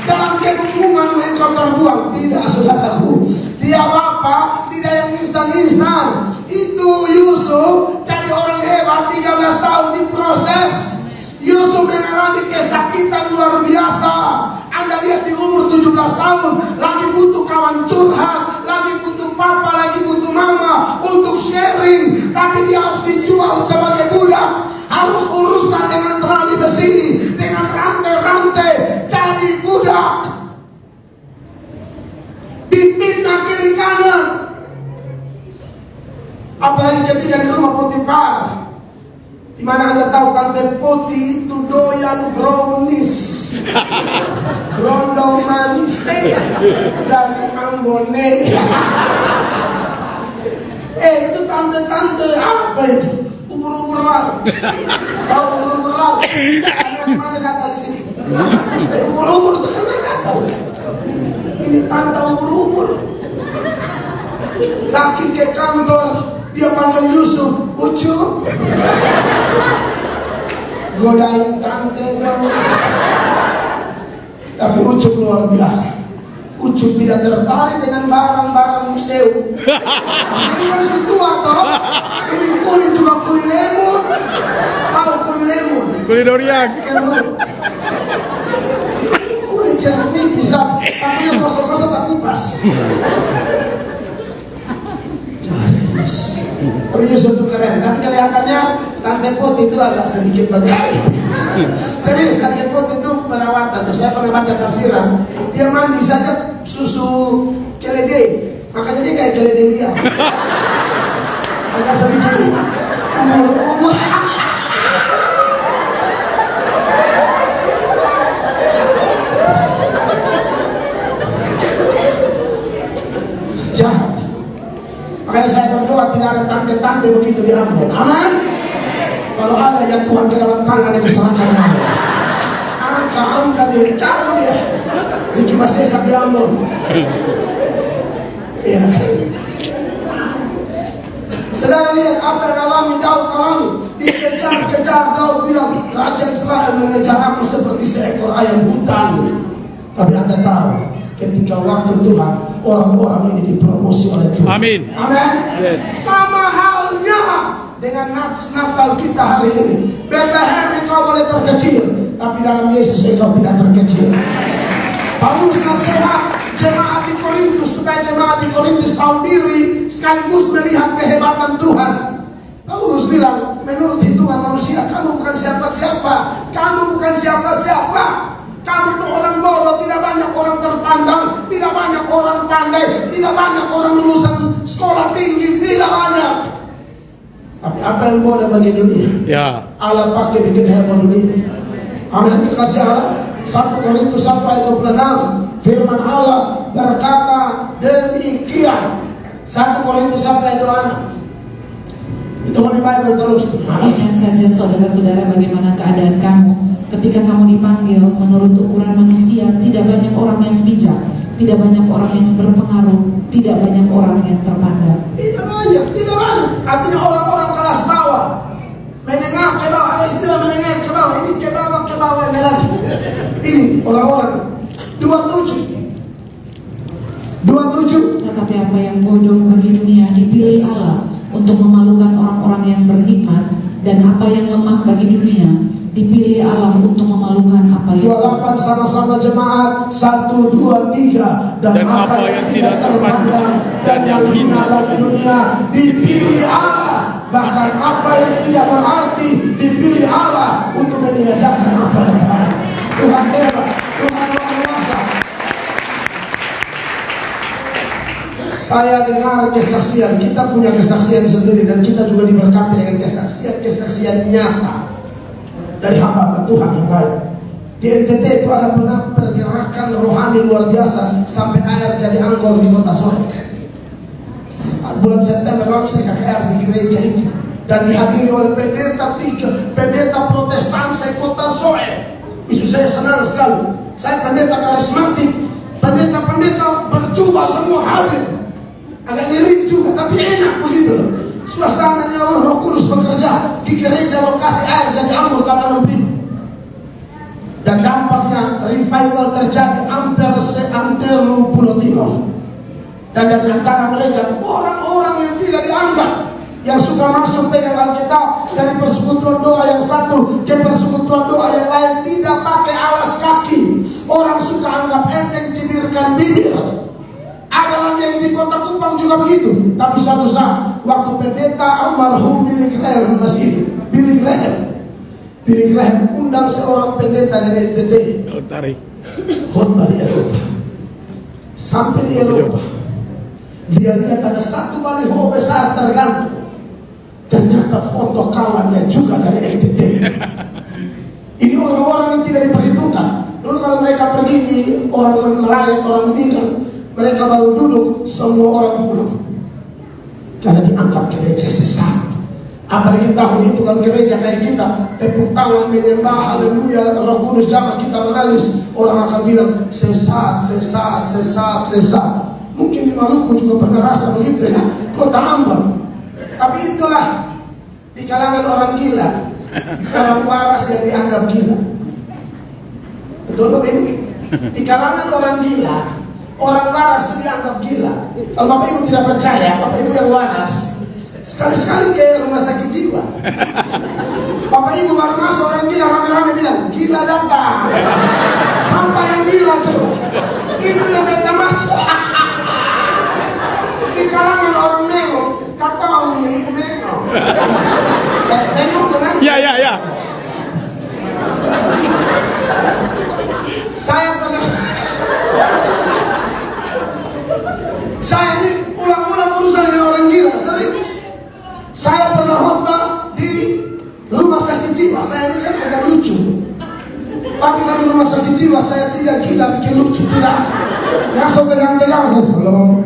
dalam kebingungan engkau terbuang. Tidak, saudaraku. Dia Bapa tidak yang instan-instan. Itu Yusuf jadi orang hebat, 13 tahun diproses. Yusuf mengalami kesakitan luar biasa. Anda lihat di umur 17 tahun, lagi butuh kawan curhat, lagi butuh papa, lagi butuh mama untuk sharing. Tapi dia harus dijual sebagai budak, harus urusan dengan tali besi, dengan rantai-rantai, jadi budak, dipitnah kiri kanan. Apalagi ketika di rumah Potifar, di mana Anda tahu Tante Poti itu doyan brownies, rondong manis dari Ambone. Itu tante-tante apa itu? Ubur-ubur laut. Tahu ubur-ubur laut? Ada di mana kata di sini? Ubur-ubur itu kan kata. Ini tante ubur-ubur. Laki ke kantor, dia panggil Yusuf, Ucup, godain tante dong. Tapi Ucup luar biasa. Ucup tidak tertarik dengan barang-barang museum. Ini masih tua toh. Ini kulit juga kulit lemon. Tahu kulit lemon? Kulit durian. Kulit jernih bisa, tapi yang kosong-kosong tak kupas. Tapi Yusuf itu keren, tapi kelihatannya Tante Pot itu agak sedikit bergaya. Serius, Tante Pot itu perawatan. Saya pernah baca tafsiran, dia mandi saja susu keledai, makanya dia kayak keledai dia. Agak sedikit umur. Jahat. Makanya saya berdoa tidak ada tante-tante begitu di Ambon. Amin. Kalau ada yang Tuhan ke dalam tangan itu serahkan Allah. Angka dia, cari dia. Niki masih di Ambon. Ya. Saudara lihat apa yang alami Daud alami. Dikejar-kejar, Daud bilang, Raja Israel mengejar aku seperti seekor ayam hutan. Tapi Anda tahu, ketika waktu Tuhan, orang-orang ini dipromosi oleh Tuhan. Amin. Amin. Yes. Sama halnya dengan Natal kita hari ini. Bethlehem engkau boleh terkecil, tapi dalam Yesus engkau tidak terkecil. Paulus nasihat jemaat di Korintus supaya jemaat di Korintus tahu diri sekaligus melihat kehebatan Tuhan. Paulus bilang, menurut hitungan manusia kamu bukan siapa-siapa. Kamu bukan siapa-siapa. Kamu itu orang bodoh, tidak banyak orang terpandang, tidak banyak orang pandai, tidak banyak orang lulusan sekolah tinggi, tidak banyak. Tapi apa yang bodoh bagi dunia? Ya. Allah pakai bikin heboh dunia. Amin. Kasih Allah. 1 Korintus 1 ayat 26, firman Allah berkata demikian. 1 Korintus 1 ayat 26. Itu kami Bible terus. Ingat saja saudara-saudara bagaimana keadaan kamu ketika kamu dipanggil menurut ukuran manusia. Tidak banyak orang yang bijak, tidak banyak orang yang berpengaruh, tidak banyak orang yang terpandang. Tidak banyak, tidak banyak. Artinya orang-orang kelas bawah, menengah ke bawah, ada istilah menengah ke bawah, ini ke bawah ini lagi. Ini orang-orang 27. Tetapi apa yang bodoh bagi dunia dipilih Allah untuk memalukan orang-orang yang berhikmat, dan apa yang lemah bagi dunia dipilih Allah untuk memalukan apa yang 28 sama-sama jemaat 1, 2, 3 dan apa yang tidak terpandang dan yang hina bagi dunia dipilih Allah, bahkan apa yang tidak berarti dipilih Allah untuk meniadakan apa yang berarti. Tuhan hebat, Tuhan luar biasa. Saya dengar kesaksian, kita punya kesaksian sendiri dan kita juga diberkati dengan kesaksian nyata dari hamba Tuhan yang baik. Di NTT itu ada pergerakan rohani luar biasa sampai air jadi angkor di kota Soe. Bulan September lalu saya KKR di gereja ini dan dihadiri oleh pendeta Protestan sekota Soe. Itu saya senang sekali. Saya pendeta karismatik, pendeta berjubah semua hadir. Agak ngeri juga, tapi enak begitu. Suasananya Roh Kudus bekerja di gereja lokasi air jadi anggur kalau beri. Dan dampaknya revival terjadi hampir seantero Pulau Timur. Dan dari antara mereka orang-orang yang tidak dianggap, yang suka masuk pegang Alkitab dari persekutuan doa yang satu ke persekutuan doa yang lain, tidak pakai alas kaki. Orang suka anggap enteng, cimirkan bibir. Ada lagi yang di kota Kupang juga begitu. Tapi suatu saat waktu pendeta almarhum Billy Graham masih hidup, Billy Graham undang seorang pendeta dari NTT khotbah di Eropa. Sampai di Eropa dia lihat ada satu baliho besar tergantung, ternyata foto kawannya juga dari NTT. Ini orang-orang yang tidak diperhitungkan. Dulu kalau mereka pergi di orang melayat, orang meninggal, mereka baru duduk, semua orang pulang. Karena dianggap gereja sesat. Apalagi tahun itu kalau gereja kayak kita, tepuk tangan, menyembah, haleluya, Roh Kudus jamah kita menangis, orang akan bilang sesat. Mungkin di Maluku juga pernah rasa begitu ya, kota Ambon. Tapi itulah di kalangan orang gila, orang waras yang dianggap gila. Betul Bapak Ibu? Di kalangan orang gila, orang waras itu dianggap gila. Kalau Bapak Ibu tidak percaya, Bapak Ibu yang waras, sekali-sekali ke rumah sakit jiwa. Bapak Ibu baru masuk orang gila, rame-rame bilang, gila datang. Sampai yang gila tuh, itu yang beta masuk. Di kalangan orang nengok, kata orang nengok. Nengok dengan? Ya. Saya ini ulang-ulang urusan dengan orang gila, serius. Saya pernah khotbah di rumah sakit jiwa. Saya ini kan agak lucu. Tapi kalau di rumah sakit jiwa saya tidak gila, bikin lucu tidak. Langsung tegang-tegang saya selalu.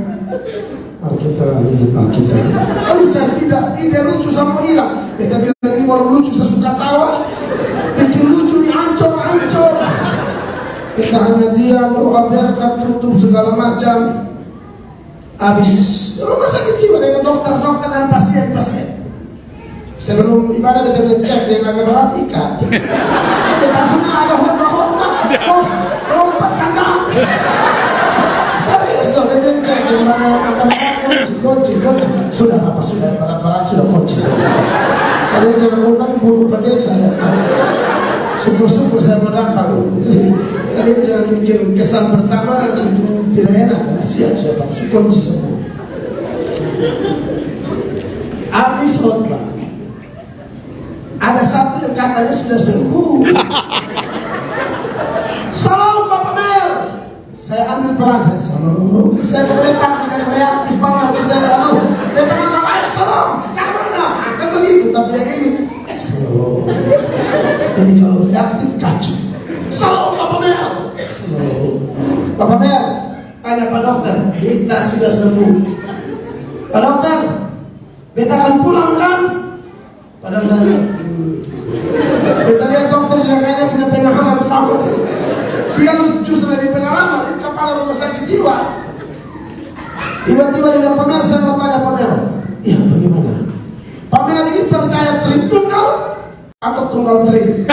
Mari kita lihat kita. Kalau saya tidak ide lucu sama hilang. Kita bilang ini walau lucu saya suka tawa. Bikin lucu diancor-ancor. Kita hanya diam, doa berkat, tutup segala macam. Habis rumah sakit jiwa dengan dokter-dokter dan pasien-pasien. Sebelum ibadah kita cek yang agak perhatikan. Kita punya ada khotbah-khotbah. Lompat kandang. Serius dong, kita cek yang akan kunci. Sudah barat sudah kunci. Kalian jangan undang bunuh pendeta. Syukur-syukur saya mendatang. Kalian jangan bikin kesan pertama itu tidak enak. Siap kunci semua. Habis khotbah, ada satu yang katanya sudah sembuh. Salam Bapak Mel. Saya ambil peran, saya salam. Saya berletak dengan reaktif banget. Saya letakkan ayo salam. Karena mana? Akan begitu. Tapi yang ini salam. Jadi kalau reaktif kacau. Salam Bapak Mel. Salam. Bapak Mel, tanya Pak Dokter, kita sudah sembuh. Pak Dokter, beta akan pulang kan? Pak Dokter, beta lihat dokter juga kayaknya punya pengalaman sama. Dia justru lebih pengalaman di kepala rumah sakit jiwa. Tiba-tiba dengan Pamel, saya mau tanya Pamel, ya bagaimana? Pamel ini percaya Tritunggal atau Tunggal Tri?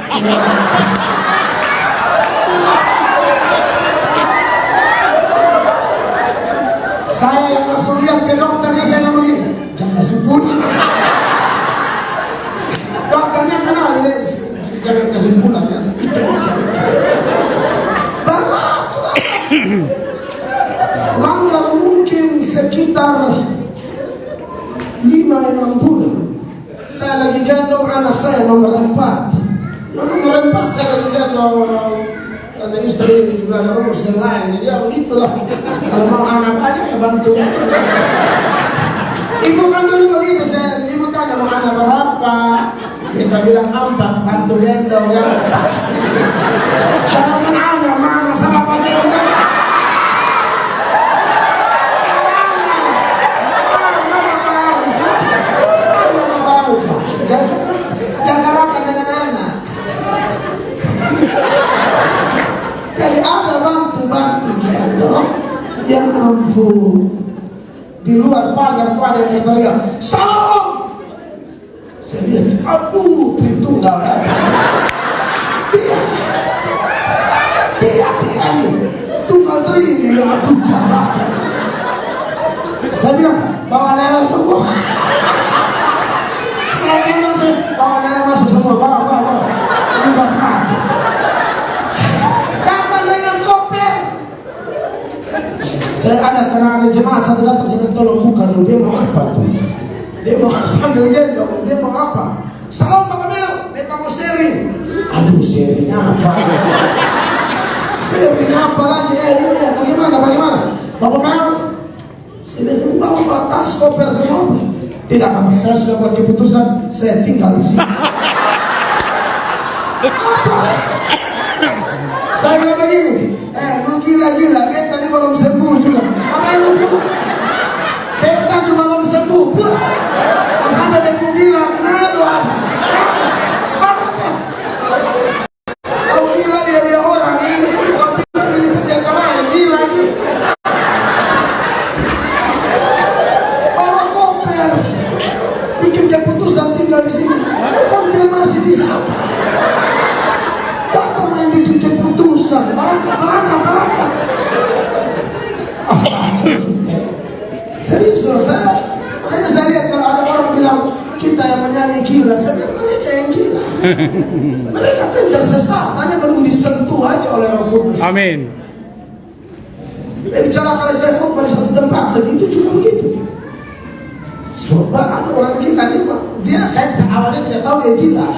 Saya yang langsung lihat ke dokternya, saya bilang begini, jangan sempurna. Dokternya kenal, jangan kesimpulannya. Berat. Langgar mungkin sekitar 5-6 bulan. Saya lagi gendong anak saya nomor 4. Nomor 4 saya lagi gendong. Ada istri juga ada urus yang lain. Jadi ya begitulah. Kalau mau anak aja ya bantu. Ibu kan dulu begitu, ibu tanya mau anak berapa. Kita bilang 4, bantu gendong ya. Jangan anak mama sama pak gendong. Jangan rata dengan anak. Jadi ada bantu gendong. Ya ampun. Di luar pagar tuh ada yang berteriak, salam. Saya lihat, aduh, Tritunggal. Dia ini Tunggal Tri ini, aduh, jalan. Saya bilang, bawa nenek semua. Saya bilang, bawa nenek masuk semua, bawa. Ini bakal. Datang dengan koper. Saya karena ada jemaat satu datang, saya tolong buka dulu, dia mau apa tuh? Dia mau sambil gendong, dia mau apa? Salam Pak Mel, beta mau sharing. Aduh, sharing apa? Sharing apa lagi? Bagaimana? Bapak Mel, saya bawa tas koper semua. Tidak apa, saya sudah buat keputusan, saya tinggal di sini. Apa? Saya bilang begini, lu gila, beta ini belum sembuh juga. Apa yang lu bilang? Beta juga belum sembuh. Sampai beta gila, kenapa lu habis? Kau gila dia orang ini, kau pikir ini penjaga lain, gila sih. Bawa koper, bikin keputusan tinggal di sini. Konfirmasi di sana. Kata main bikin keputusan, Malaka. Serius loh, makanya saya lihat kalau ada orang bilang kita yang menyanyi gila, saya bilang mereka yang gila. Mereka kan tersesat, hanya belum disentuh aja oleh Roh Kudus. Amin. Bicara kalau saya khotbah di satu tempat, begitu juga begitu. Coba ada orang gila dia saya awalnya tidak tahu dia gila,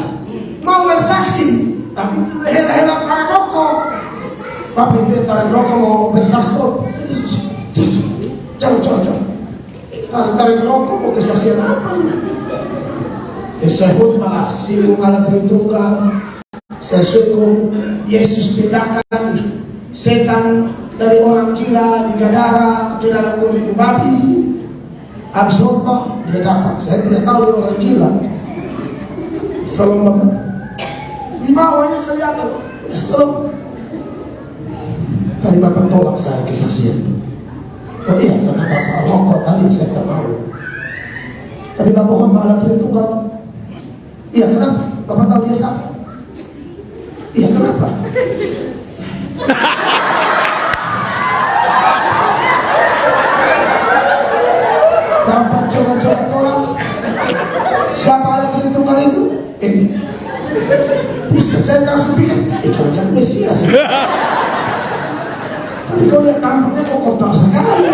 mau bersaksi, tapi hela-hela tarik rokok. Bapak dia tarik rokok mau bersaksi, jauh. Tarik rokok mau kesaksian apa? Saya khotbah singgung ala Tritunggal. Saya sungguh Yesus pindahkan setan dari orang gila di Gadara ke dalam 2000 babi. Habis khotbah dia datang. Saya tidak tahu dia orang gila. Salam Bapak. Di bawahnya kelihatan. Ya salam. Tadi Bapak tolak saya kesaksian. Oh iya, karena Bapak rokok tadi saya tak mau. Tadi Bapak khotbah ala Tritunggal. Iya, kenapa? Bapak tahu dia siapa? Iya, kenapa? Bapak coba tolak. Siapa ala Tritunggal itu? Ini. Bisa saya langsung pikir, jangan-jangan Mesias. Tapi kalau lihat tampaknya kok kotor sekali.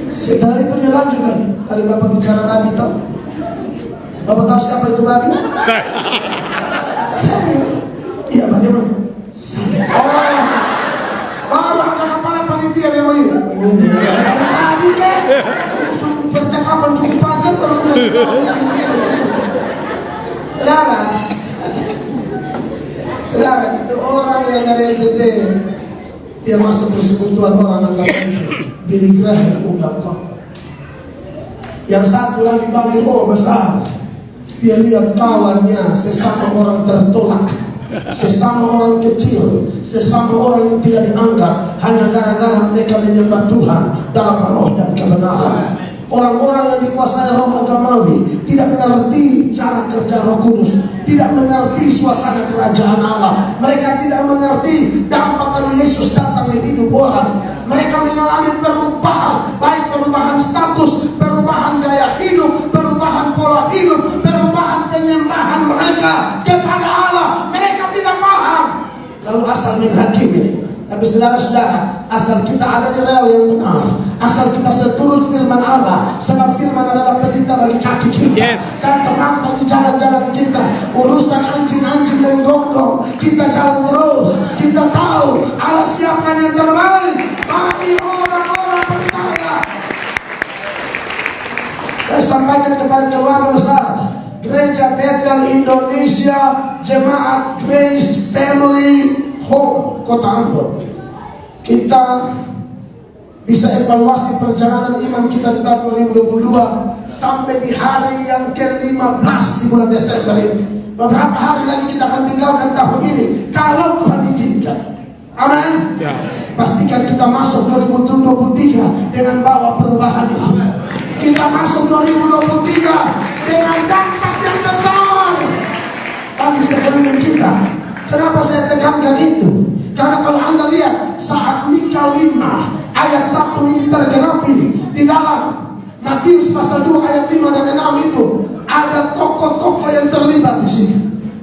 Setelah itu dia lanjut lagi. Tadi Bapak bicara babi tahu. Bapak tahu siapa itu babi? Saya. Iya, bagaimana? Saya. Bawa ke kepala panitia yang ini. Tadi kan percakapan cukup panjang kalau Saudara, itu orang yang dari NTT, dia masuk persekutuan orang agama Billy Graham undang kau. Yang satu lagi baliho besar, dia lihat kawannya sesama orang tertolak, sesama orang kecil, sesama orang yang tidak dianggap, hanya gara-gara mereka menyembah Tuhan dalam roh dan kebenaran. Orang-orang yang dikuasai roh agamawi tidak mengerti cara kerja Roh Kudus, tidak mengerti suasana kerajaan Allah. Mereka tidak mengerti dampak dari Yesus datang di hidup orang. Mereka mengalami perubahan, baik perubahan status, perubahan gaya hidup, perubahan pola hidup, perubahan penyembahan mereka kepada Allah. Mereka tidak paham, lalu asal menghakimi. Tapi saudara-saudara, asal kita ada di rel yang benar, asal kita seturut firman Allah, sebab firman adalah pelita bagi kaki kita, dan terang bagi jalan-jalan kita. Urusan anjing-anjing dan gonggong, kita jalan terus. Kita tahu Allah siapkan yang terbaik bagi orang-orang percaya. Saya sampaikan kepada keluarga besar Gereja Bethel Indonesia, Jemaat Grace Family Home Kota Ambon, kita bisa evaluasi perjalanan iman kita di tahun 2022 sampai di hari yang ke-15 di bulan Desember ini. Beberapa hari lagi kita akan tinggalkan tahun ini kalau Tuhan izinkan. Amin. Pastikan kita masuk 2023 dengan bawa perubahan ini. Kita masuk 2023 dengan dampak yang besar bagi sekeliling kita. Kenapa saya tekankan itu? Karena kalau Anda lihat saat Mika 5 ayat 1 ini tergenapi di dalam Matius pasal 2 ayat 5 dan 6 itu, ada tokoh-tokoh yang terlibat di sini.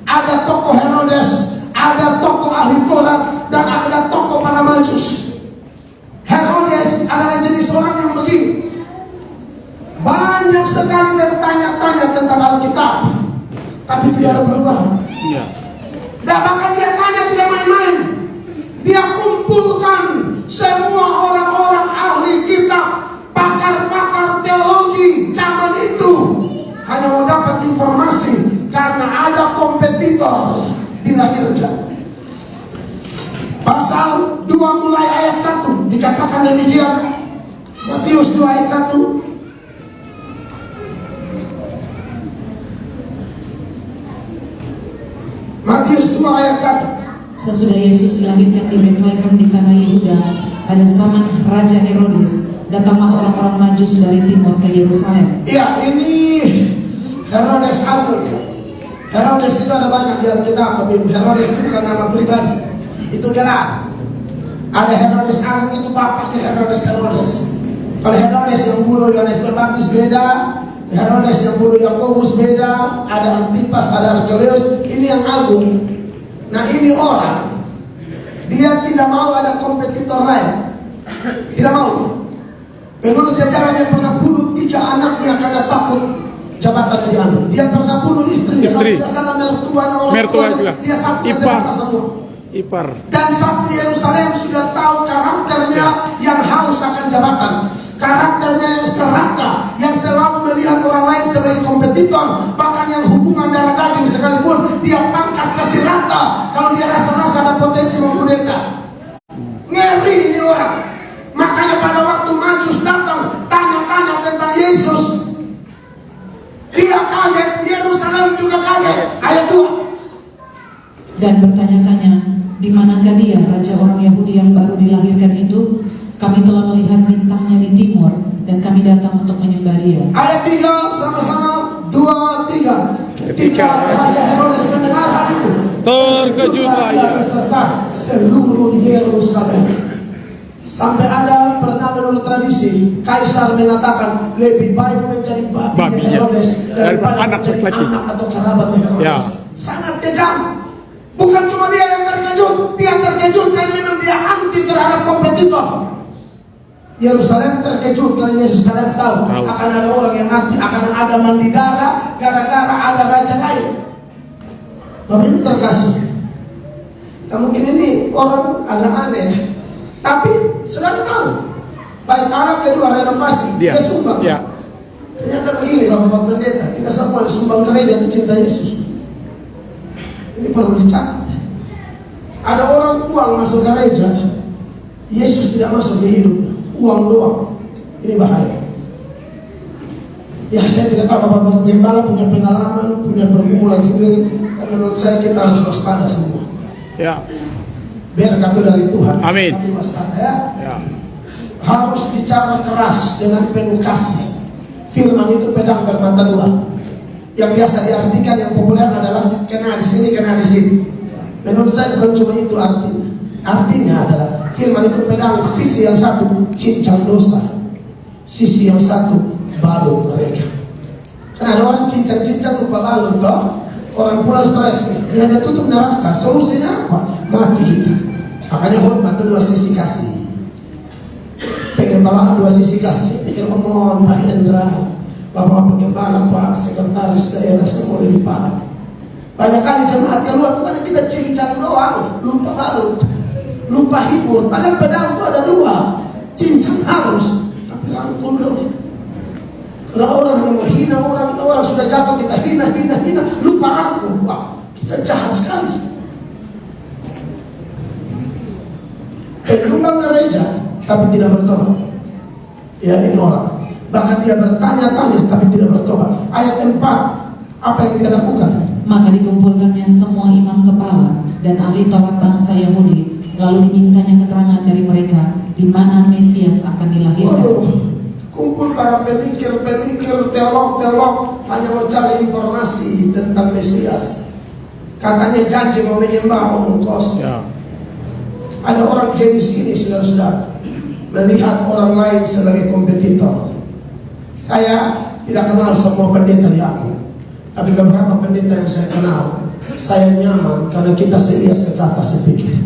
Ada tokoh Herodes, ada tokoh ahli Taurat, dan ada tokoh para Majus. Herodes adalah jenis orang yang begini. Banyak sekali bertanya-tanya tentang Alkitab, tapi tidak ada perubahan. Dan bahkan dia tanya tidak main-main. Dia kumpulkan semua orang-orang ahli kitab, pakar-pakar teologi zaman itu, hanya mau dapat informasi karena ada kompetitor dilahirkan. Pasal 2 mulai ayat 1 dikatakan demikian. Matius 2 ayat 1. Matius 2 ayat 1. Sesudah Yesus dilahirkan di Bethlehem di tanah Yehuda pada zaman Raja Herodes, datanglah orang-orang Majus dari timur ke Yerusalem. Iya, ini Herodes Agung. Herodes itu ada banyak di Alkitab, tapi Herodes itu bukan nama pribadi, itu gelar. Ada Herodes Agung, itu bapaknya Herodes. Kalau Herodes yang bunuh Yohanes Pembaptis beda, Herodes yang bunuh Yakobus beda, ada Antipas, ada Archelaus, ini yang agung. Nah ini orang, dia tidak mau ada kompetitor lain, tidak mau. Menurut sejarah dia pernah bunuh 3 anaknya karena takut jabatan diambil. Dia pernah bunuh istri. Dia sana mertuanya juga. Dia sampai ipar. Dan satu Yerusalem sudah tahu karakternya yang haus akan jabatan, karakternya yang serakah, yang selalu melihat orang lain sebagai kompetitor, bahkan yang hubungan darah daging sekalipun dia pangkas kasih rata kalau dia rasa-rasa ada potensi mengkudeta. Ngeri ini orang. Makanya pada waktu Majus datang tanya-tanya tentang Yesus, dia kaget, Yerusalem juga kaget. Ayat 2. Dan bertanya-tanya, di manakah dia, raja orang Yahudi yang baru dilahirkan itu? Kami telah melihat bintangnya di timur, dan kami datang untuk menyembah dia. Ayat 3 sama-sama, 2, 3. Ketika Raja Herodes mendengar hal itu, terkejutlah ia beserta seluruh Yerusalem. Sampai ada pernah menurut tradisi Kaisar mengatakan lebih baik menjadi babi Herodes daripada menjadi anak atau kerabat Herodes. Sangat kejam. Bukan cuma dia yang terkejut, dia terkejut karena memang dia anti terhadap kompetitor. Yerusalem terkejut karena Yerusalem tahu akan ada orang yang mati, akan ada mandi darah gara-gara ada raja lain. Bapak ini terkasih. Ya, mungkin ini orang agak aneh, tapi saudara tahu, baik arah kedua renovasi, dia sumbang. Ternyata begini Bapak Pendeta, tidak semua yang sumbang gereja itu cinta Yesus. Ini perlu dicatat. Ada orang uang masuk gereja, Yesus tidak masuk di hidup, uang doang. Ini bahaya. Ya saya tidak tahu Bapak Gembala punya pengalaman, punya pergumulan sendiri. Dan menurut saya kita harus waspada semua. Ya. Biar kata dari Tuhan. Amin. Tapi Mas Tanda ya, Ya. harus bicara keras dengan penuh kasih. Firman itu pedang bermata dua. Yang biasa diartikan yang populer adalah kena di sini, kena di sini. Menurut saya bukan cuma itu artinya. Artinya adalah firman itu pedang, sisi yang satu cincang dosa, sisi yang satu balut mereka. Karena ada orang cincang-cincang lupa balut toh. Orang pulang stres, dia hanya tutup neraka. Solusinya apa? Mati kita. Makanya hormat dua sisi kasih. Pengen bawa dua sisi kasih. Saya pikir mohon Pak Hendra, Bapak Penggembala, Pak Sekretaris Daerah semua lebih parah. Banyak kali jemaat keluar itu kan kita cincang doang, lupa balut, lupa hibur. Padahal pedang itu ada dua, cincang harus, tapi rangkul dong. Kalau orang yang menghina orang sudah jatuh kita hina, lupa rangkul. Wah, kita jahat sekali. Penyumbang gereja tapi tidak bertobat. Ya ini orang. Bahkan dia bertanya-tanya tapi tidak bertobat. Ayat 4, apa yang dia lakukan? Maka dikumpulkannya semua imam kepala dan ahli Taurat bangsa Yahudi, lalu dimintanya keterangan dari mereka di mana Mesias akan dilahirkan. Kumpul para pemikir, teolog hanya mencari informasi tentang Mesias. Katanya janji mau menyembah omong kosong. Ya. Ada orang jenis ini saudara-saudara, melihat orang lain sebagai kompetitor. Saya tidak kenal semua pendeta di aku, tapi beberapa pendeta yang saya kenal, saya nyaman karena kita serius sekata sepikir.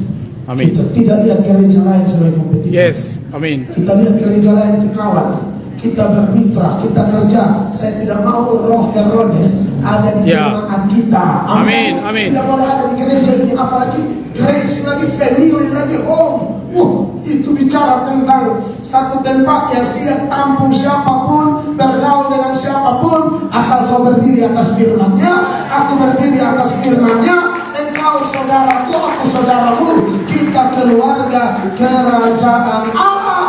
Amin. Kita tidak lihat gereja lain sebagai kompetitor. Yes. Amin. Kita lihat gereja lain itu kawan. Kita bermitra, kita kerja. Saya tidak mau roh Herodes ada di jemaat kita. Amin. Amin. Tidak boleh ada di gereja ini, apalagi grace lagi, family lagi, home. Itu bicara tentang satu tempat yang siap tampung siapapun, bergaul dengan siapapun, asal kau berdiri atas firman-Nya, aku berdiri atas firman-Nya. Engkau saudaraku, aku saudaramu, kita keluarga kerajaan Allah.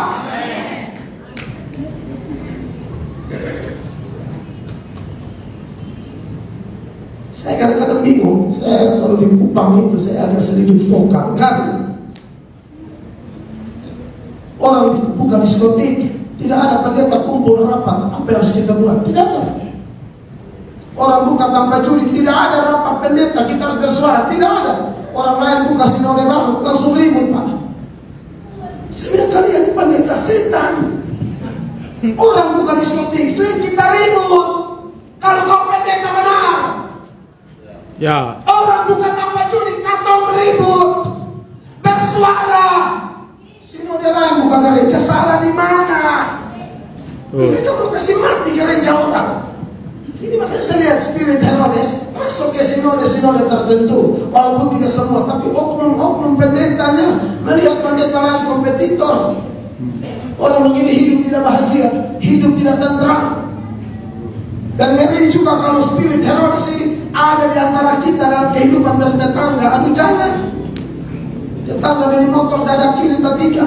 Saya kadang-kadang bingung. Saya kalau di Kupang itu saya agak sedikit vokal kan. Orang bukan diskotik, tidak ada pendeta kumpul rapat. Apa yang harus kita buat? Tidak ada. Orang buka tanpa juri, tidak ada rapat pendeta. Kita harus bersuara, tidak ada. Orang lain buka sinode baru, langsung ribut Pak. Saya bilang kalian pendeta setan. Orang buka diskotik itu yang kita ribut. Kalau kau pendeta benar. Ya. Orang bukan tanpa juri, kantong ribut, bersuara. Sinode lain bukan gereja, salah di mana? Mereka mau kasih mati gereja orang. Ini makanya saya lihat spirit Herodes masuk ke sinode tertentu, walaupun tidak semua, tapi oknum pendetanya melihat pendeta lain kompetitor. Orang begini hidup tidak bahagia, hidup tidak tentram. Dan ngeri juga kalau spirit Herodes ini ada di antara kita dalam kehidupan bertetangga. Aduh jangan. Tetangga beli motor dada kiri ketiga.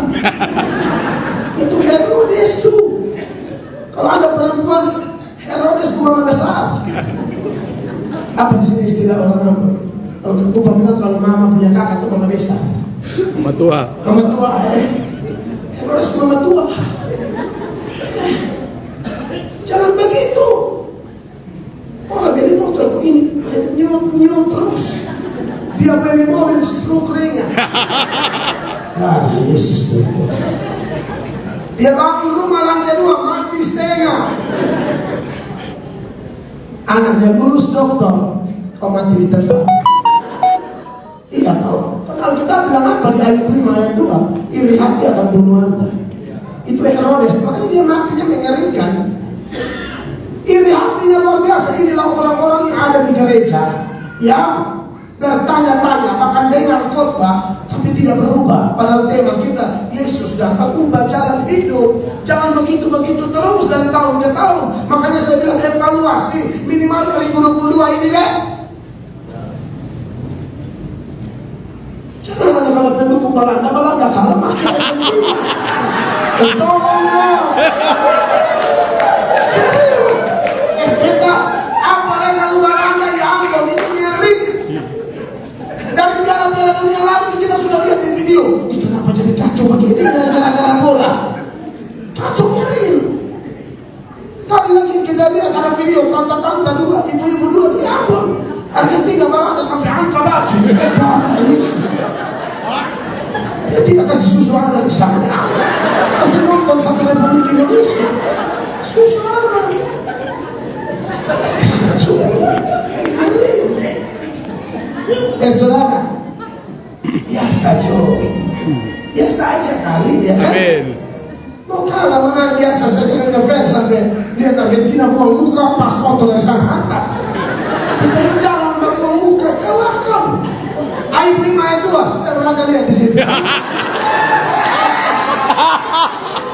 Itu Herodes tuh. Kalau ada perempuan Herodes mama besar. Apa di sini istilah orang? Kalau aku bilang kalau mama punya kakak itu mama besar. Mama tua. Mama tua. Herodes mama tua. Jangan begitu. Orang beli motor ini nyium terus. Dia beli mobil stroke ringan. Nah, Yesus berkuasa. Dia bangun rumah lantai 2 mati setengah. Anaknya lulus dokter, kau mati di tempat. Iya tahu. Kalau kita bilang apa di ayat 5 ayat 2, iri hati akan bunuh Anda. Itu Herodes, makanya dia matinya mengerikan. Iri hatinya luar biasa. Inilah orang-orang yang ada di gereja yang bertanya-tanya, bahkan dengar khotbah tapi tidak berubah. Padahal tema kita Yesus datang ubah jalan hidup. Jangan begitu-begitu terus dari tahun ke tahun. Makanya saya bilang evaluasi minimal 2022 ini deh. Jangan ada kalau pendukung Belanda kalah mati. Tolonglah. Serius. Kita apalagi kalau Belanda diambil itu nyeri. Dari dalam bulan yang lalu kita sudah lihat di video. Ini kenapa jadi kacau begini gara-gara bola? Kacau ini. Tadi lagi kita lihat ada video tante-tante dua, ibu-ibu dua di Ambon. Argentina balanda sampai angka baju. Dia tidak kasih susu anak di sana. Kasih nonton satu Republik Indonesia. Susu anak. Saudara, biasa biasa aja kali ya kan? Mau kalah menang biasa saja kan ngefans sampai lihat Argentina buang muka pas motor yang sangat hantar. Kita jalan buang muka celaka. Aib 5 itu sudah berada lihat di sini.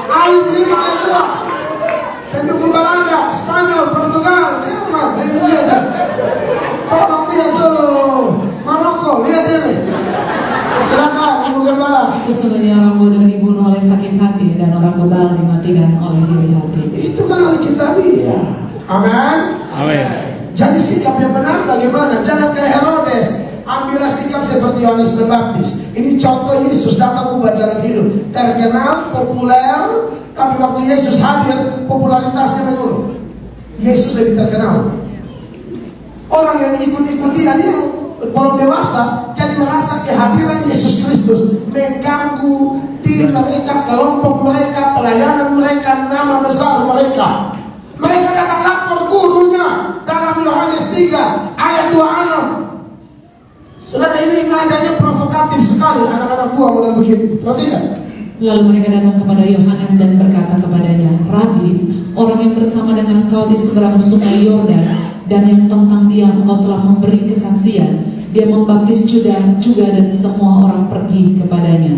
Aib 5 itu pendukung Belanda, Spanyol, Portugal, Jerman, lihat. Tolong lihat dulu. Maroko, lihat ini. Silakan, Ibu Gembala. Sesungguhnya orang bodoh dibunuh oleh sakit hati dan orang bebal dimatikan oleh iri hati. Itu kan Alkitabiah. Amin. Amin. Jadi sikap yang benar bagaimana? Jangan kayak Herodes. Ambillah sikap seperti Yohanes Pembaptis. Ini contoh Yesus datang ubah jalan hidup. Terkenal, populer, tapi waktu Yesus hadir, popularitasnya menurun. Yesus lebih terkenal. Orang yang ikut-ikut dia belum dewasa, jadi merasa kehadiran Yesus Kristus mengganggu tim mereka, kelompok mereka, pelayanan mereka, nama besar mereka. Mereka datang lapor gurunya dalam Yohanes 3 ayat 26. Saudara, ini nadanya provokatif sekali. Anak-anak buah mulai begini. Perhatikan. Lalu mereka datang kepada Yohanes dan berkata kepadanya, Rabi, orang yang bersama dengan engkau di seberang sungai Yordan dan yang tentang dia engkau telah memberi kesaksian, dia membaptis juga dan semua orang pergi kepadanya.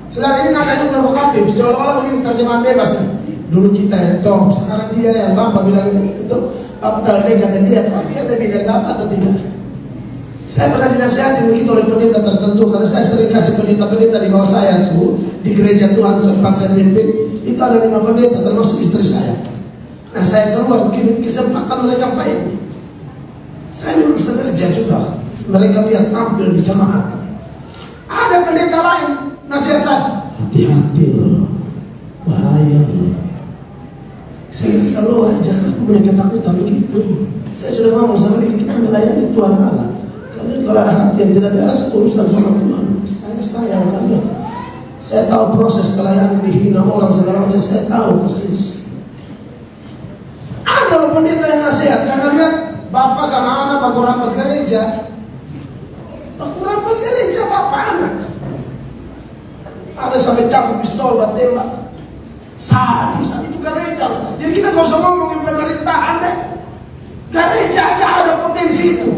Saudara, ini nadanya provokatif. Seolah-olah begini terjemahan bebas nih. Dulu kita yang top, sekarang dia yang Bapak bilang itu Bapak dekat dan dia, tapi dia lebih dari Bapak atau tidak? Saya pernah dinasihati begitu oleh pendeta tertentu, karena saya sering kasih pendeta-pendeta di bawah saya tuh di gereja Tuhan sempat saya pimpin. Itu ada 5 pendeta termasuk istri saya. Nah, saya keluar begini, kesempatan mereka baik. Saya memang sengaja juga mereka biar tampil di jemaat. Ada pendeta lain nasihat saya, hati-hati loh, bahaya loh. Saya selalu aja, aku punya ketakutan begitu. Saya sudah ngomong sama mereka, kita melayani Tuhan Allah. Kalau ada hati yang tidak beres, urusan sama Tuhan. Saya sayang kalian. Saya tahu proses pelayanan, dihina orang segala macam, saya tahu persis. Ada loh pendeta yang nasihat, karena lihat bapak sama anak baku rampas gereja. Baku rampas gereja bapak anak. Ada sampai cabut pistol buat tembak. Sadis, itu gereja. Jadi kita gak usah ngomongin pemerintahan deh. Gereja aja ada potensi itu.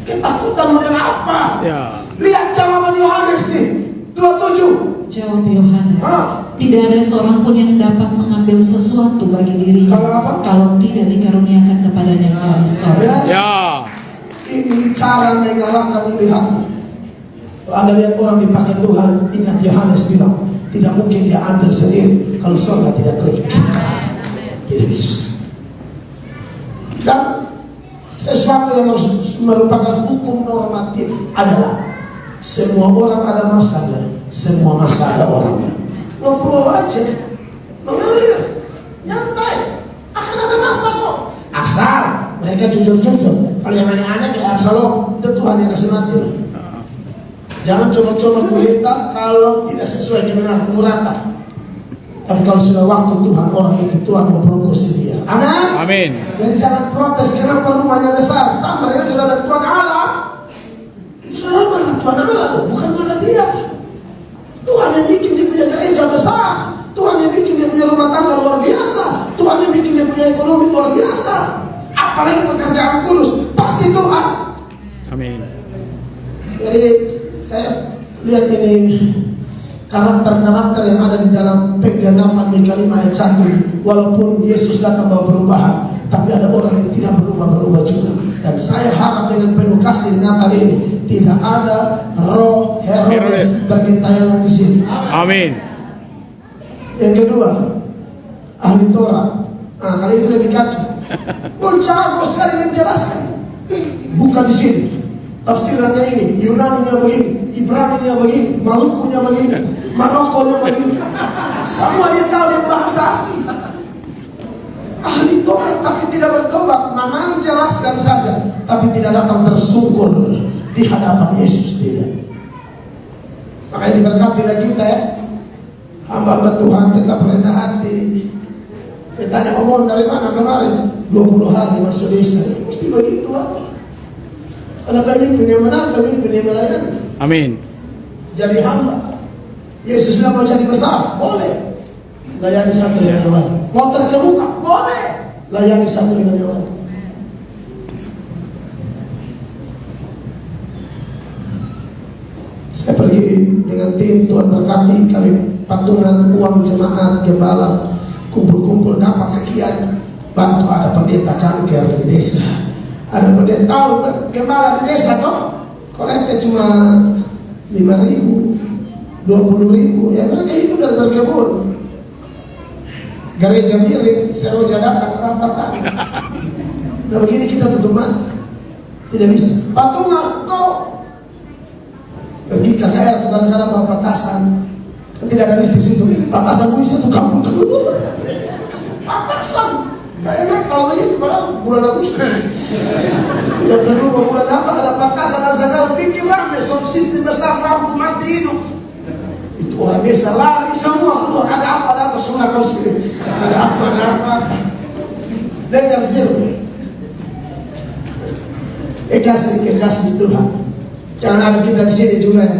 Ketakutan model apa? Ya. Lihat jawaban Yohanes nih 27. Jawab Yohanes, tidak ada seorang pun yang dapat mengambil sesuatu bagi dirinya kalau tidak dikaruniakan kepadanya dari sorga. Ya. Ini cara mengalahkan iri hati. Kalau Anda lihat orang dipakai Tuhan, ingat Yohanes bilang, tidak mungkin dia ambil sendiri kalau sorga tidak klik. Tidak bisa. Dan sesuatu yang merupakan hukum normatif adalah semua orang ada masanya, semua masa ada orangnya. Flow aja, mengalir, nyantai, akan ada masa kok. Asal mereka jujur-jujur. Kalau yang aneh-aneh kayak Absalom, itu Tuhan yang kasih mati loh. Jangan coba-coba kudeta kalau tidak sesuai kebenaran, murata. Tapi kalau sudah waktu Tuhan, orang itu Tuhan mempromosi dia. Amin. Amin. Jadi jangan protes kenapa rumahnya besar. Sama dengan saudara Tuhan Allah. Itu saudara mana Tuhan Allah loh, bukan mana dia. Tuhan yang bikin dia punya gereja besar. Tuhan yang bikin dia punya rumah tangga luar biasa. Tuhan yang bikin dia punya ekonomi luar biasa. Apalagi pekerjaan kudus, pasti Tuhan. Amin. Jadi saya lihat ini karakter-karakter yang ada di dalam penggenapan Mika 5 ayat 1. Walaupun Yesus datang bawa perubahan, tapi ada orang yang tidak berubah-berubah juga. Dan saya harap dengan penuh kasih Natal ini tidak ada roh Herodes bergentayangan di sini. Amin. Yang kedua, ahli Torah. Nah, kali ini lebih kacau. Jago sekali menjelaskan. Bukan di sini. Tafsirannya ini, Yunaninya begini, Ibraninya begini, Malukunya begini, Marokonya begini. Semua dia tahu, dia bahasa asli. Ahli Taurat tapi tidak bertobat, mana jelaskan saja, tapi tidak datang tersungkur di hadapan Yesus, tidak. Makanya diberkatilah kita ya, hamba Tuhan tetap rendah hati. Saya tanya, ngomong dari mana kemarin? 20 hari masuk desa. Mesti begitu apa? Karena pemimpin yang benar, pemimpin yang melayani. Amin. Jadi hamba. Yesus bilang mau jadi besar, boleh. Layani satu dengan yang lain. Mau terkemuka, boleh. Layani satu dengan yang lain. Saya pergi dengan tim, Tuhan berkati kami patungan uang jemaat, gembala, kumpul-kumpul dapat sekian, bantu ada pendeta cangkir di desa, ada pendeta tahu gembala di desa toh, koleknya cuma 5.000, 20.000, ya mereka hidup dari berkebun. Gereja miring, seroja datang rapatan. Nah begini kita tutup mata, tidak bisa. Patungan kau pergi ke KR, kadang-kadang batasan, kan tidak ada list di situ. Batasan gue satu kampung keluar. Batasan, nggak enak kalau begitu. Padahal bulan Agustus, tidak perlu bulan apa ada batasan. Ada segala pikir rame, sound sistem besar, lampu mati hidup. Itu orang desa lari semua keluar. Ada apa sudah kau sini. Ada apa. Dengar firman. Kasih Tuhan. Jangan ada kita di sini juga ya.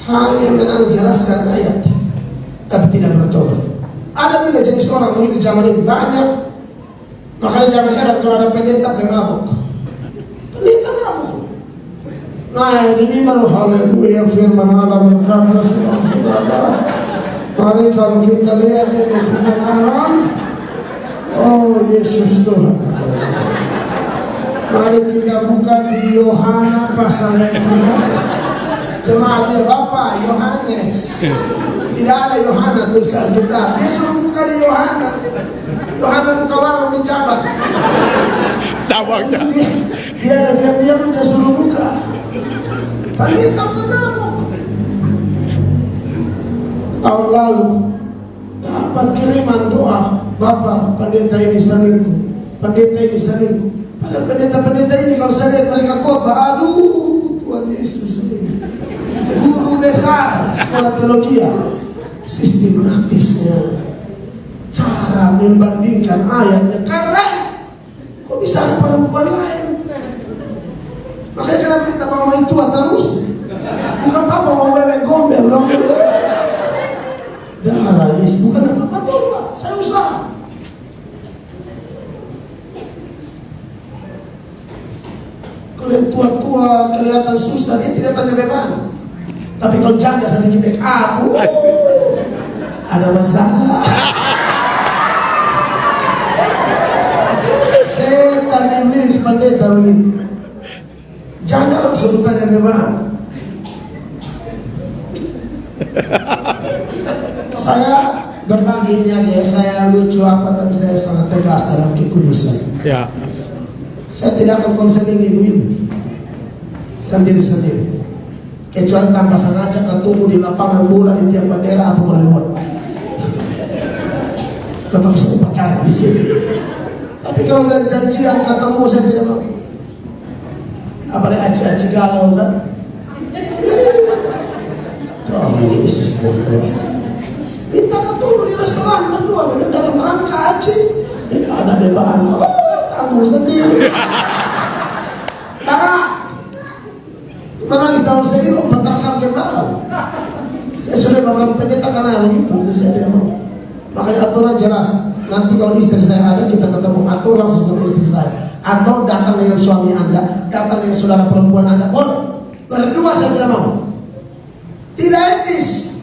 Hanya menang jelaskan ayat, tapi tidak bertobat. Ada tiga jenis orang begitu zaman ini banyak. Makanya jangan heran kalau ada pendeta pengamuk. Pendeta ngamuk. Nah ini baru haleluya firman Allah berkata saudara. Mari kalau kita lihat ini firman Allah. Oh Yesus Tuhan. Mari kita buka di Yohana pasal yang kedua. Jemaatnya Bapak Yohanes. Tidak ada Yohana tulisan kita. Dia suruh buka di Yohana. Yohana buka warung dicabat. Cabaknya. Dia diam-diam dia suruh buka. Pendeta mengamuk. Tahun lalu dapat kiriman doa, Bapak pendeta ini selingkuh, pendeta ini selingkuh. Padahal pendeta-pendeta ini kalau saya lihat mereka khotbah, aduh Tuhan Yesus ini guru besar sekolah teologi, sistematisnya, cara membandingkan ayatnya keren. Kok bisa ada perempuan lain? Makanya kenapa kita mau itu terus? Bukan apa mau wewe gombel dong. Darah Yesus bukan apa betul Pak, saya usaha. Kalau tua-tua kelihatan susah, dia tidak tanya bagaimana. Tapi kalau janda sedikit back up, ada masalah. Setan ini pendeta begini. Janda langsung tanya bagaimana. Saya berbagi ini aja, saya lucu apa, tapi saya sangat tegas dalam kekudusan. Ya. Saya tidak akan konseling ibu-ibu sendiri-sendiri, kecuali tanpa sengaja ketemu di lapangan bola di tiang bendera apa boleh buat. Ketemu saya pacaran di sini. Tapi kalau udah janjian ketemu saya tidak mau. Apalagi aci-aci galau kan? Oh Yesus berkuasa. Kita ketemu di restoran berdua dalam rangka aci. Tidak ada beban. Kamu sendiri. Karena kita harus sendiri membatalkan kebakar. Saya sudah beberapa pendeta karena begitu, saya tidak mau. Makanya aturan jelas. Nanti kalau istri saya ada, kita ketemu atau langsung sama istri saya, atau datang dengan suami Anda, datang dengan saudara perempuan Anda, boleh. Berdua saya tidak mau. Tidak etis.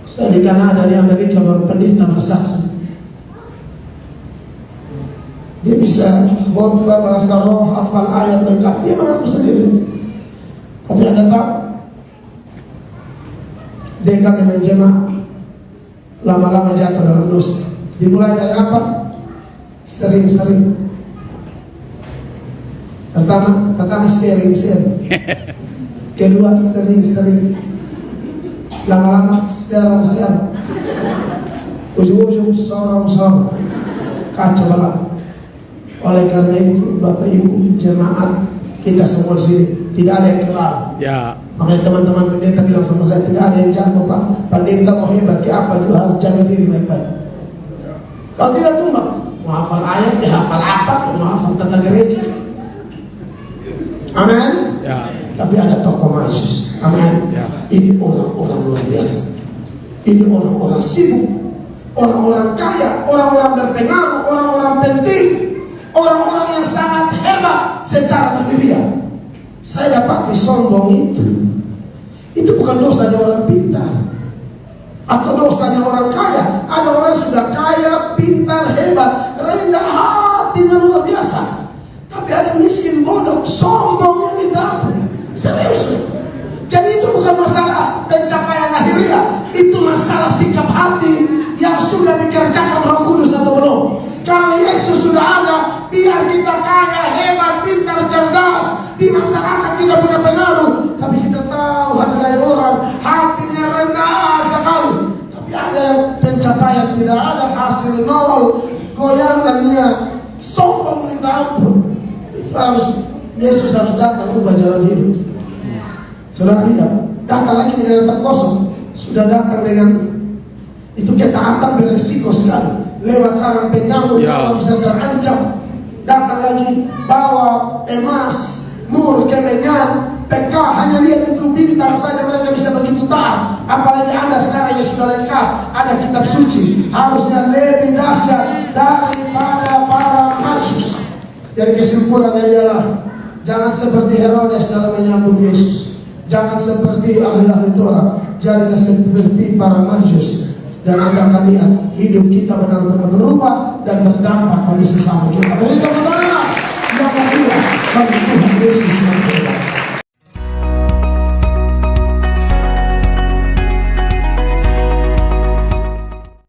Saya di Kanada, di Amerika baru pendeta bersaksi. Dia bisa khotbah bahasa roh, hafal ayat lengkap. Dia mengaku sendiri. Tapi Anda tahu, dekat dengan jemaah, lama-lama jatuh dalam dosa. Dimulai dari apa? Sering-sering. Pertama sering. Kedua sering. Lama-lama serong. Ujung-ujung sorong. Kacau lah. Oleh karena itu Bapak Ibu jemaat kita semua di sini tidak ada yang kenal. Ya. Makanya teman-teman pendeta bilang sama saya, tidak ada yang jago Pak. Pendeta mau hebat kayak apa juga harus jaga diri baik-baik. Kalau tidak tuh mau hafal ayat, hafal apa, mau hafal tentang gereja. Amin. Ya. Tapi ada tokoh Yesus. Amin. Ya. Ini orang-orang luar biasa. Ini orang-orang sibuk, orang-orang kaya, orang-orang berpengaruh, orang-orang penting, orang-orang yang sangat hebat secara lahiriah. Saya dapat disombong itu bukan dosanya orang pintar atau dosanya orang kaya. Ada orang sudah kaya, pintar, hebat, rendah hatinya luar biasa. Tapi ada miskin, bodoh, sombong yang ditampung. Serius. Jadi itu bukan masalah pencapaian lahiriah, itu masalah sikap hati yang sudah dikerjakan Roh Kudus atau belum. Kalau Yesus sudah ada, biar kita kaya, hebat, pintar, cerdas, di masyarakat kita punya pengaruh, tapi kita tahu hargai orang, hatinya rendah sekali. Tapi ada pencapaian, tidak ada hasil, nol, goyangannya, sombong minta ampun. Itu Yesus harus datang ubah jalan hidup. Saudara lihat, datang lagi tidak datang kosong, sudah datang dengan itu ketaatan beresiko sekali. Lewat sarang penyambut yang bisa terancam. Datang lagi bawa emas, mur, kemenyan, PK, hanya lihat itu bintang saja mereka bisa begitu taat. Apalagi Anda sekarang yang sudah lengkap, ada kitab suci, harusnya lebih dahsyat daripada para Yesus. Jadi kesimpulannya ialah jangan seperti Herodes dalam menyambut Yesus, jangan seperti ahli-ahli Torah, jadilah seperti para Majus. Dan Anda akan lihat hidup kita benar-benar berubah dan berdampak bagi sesama kita.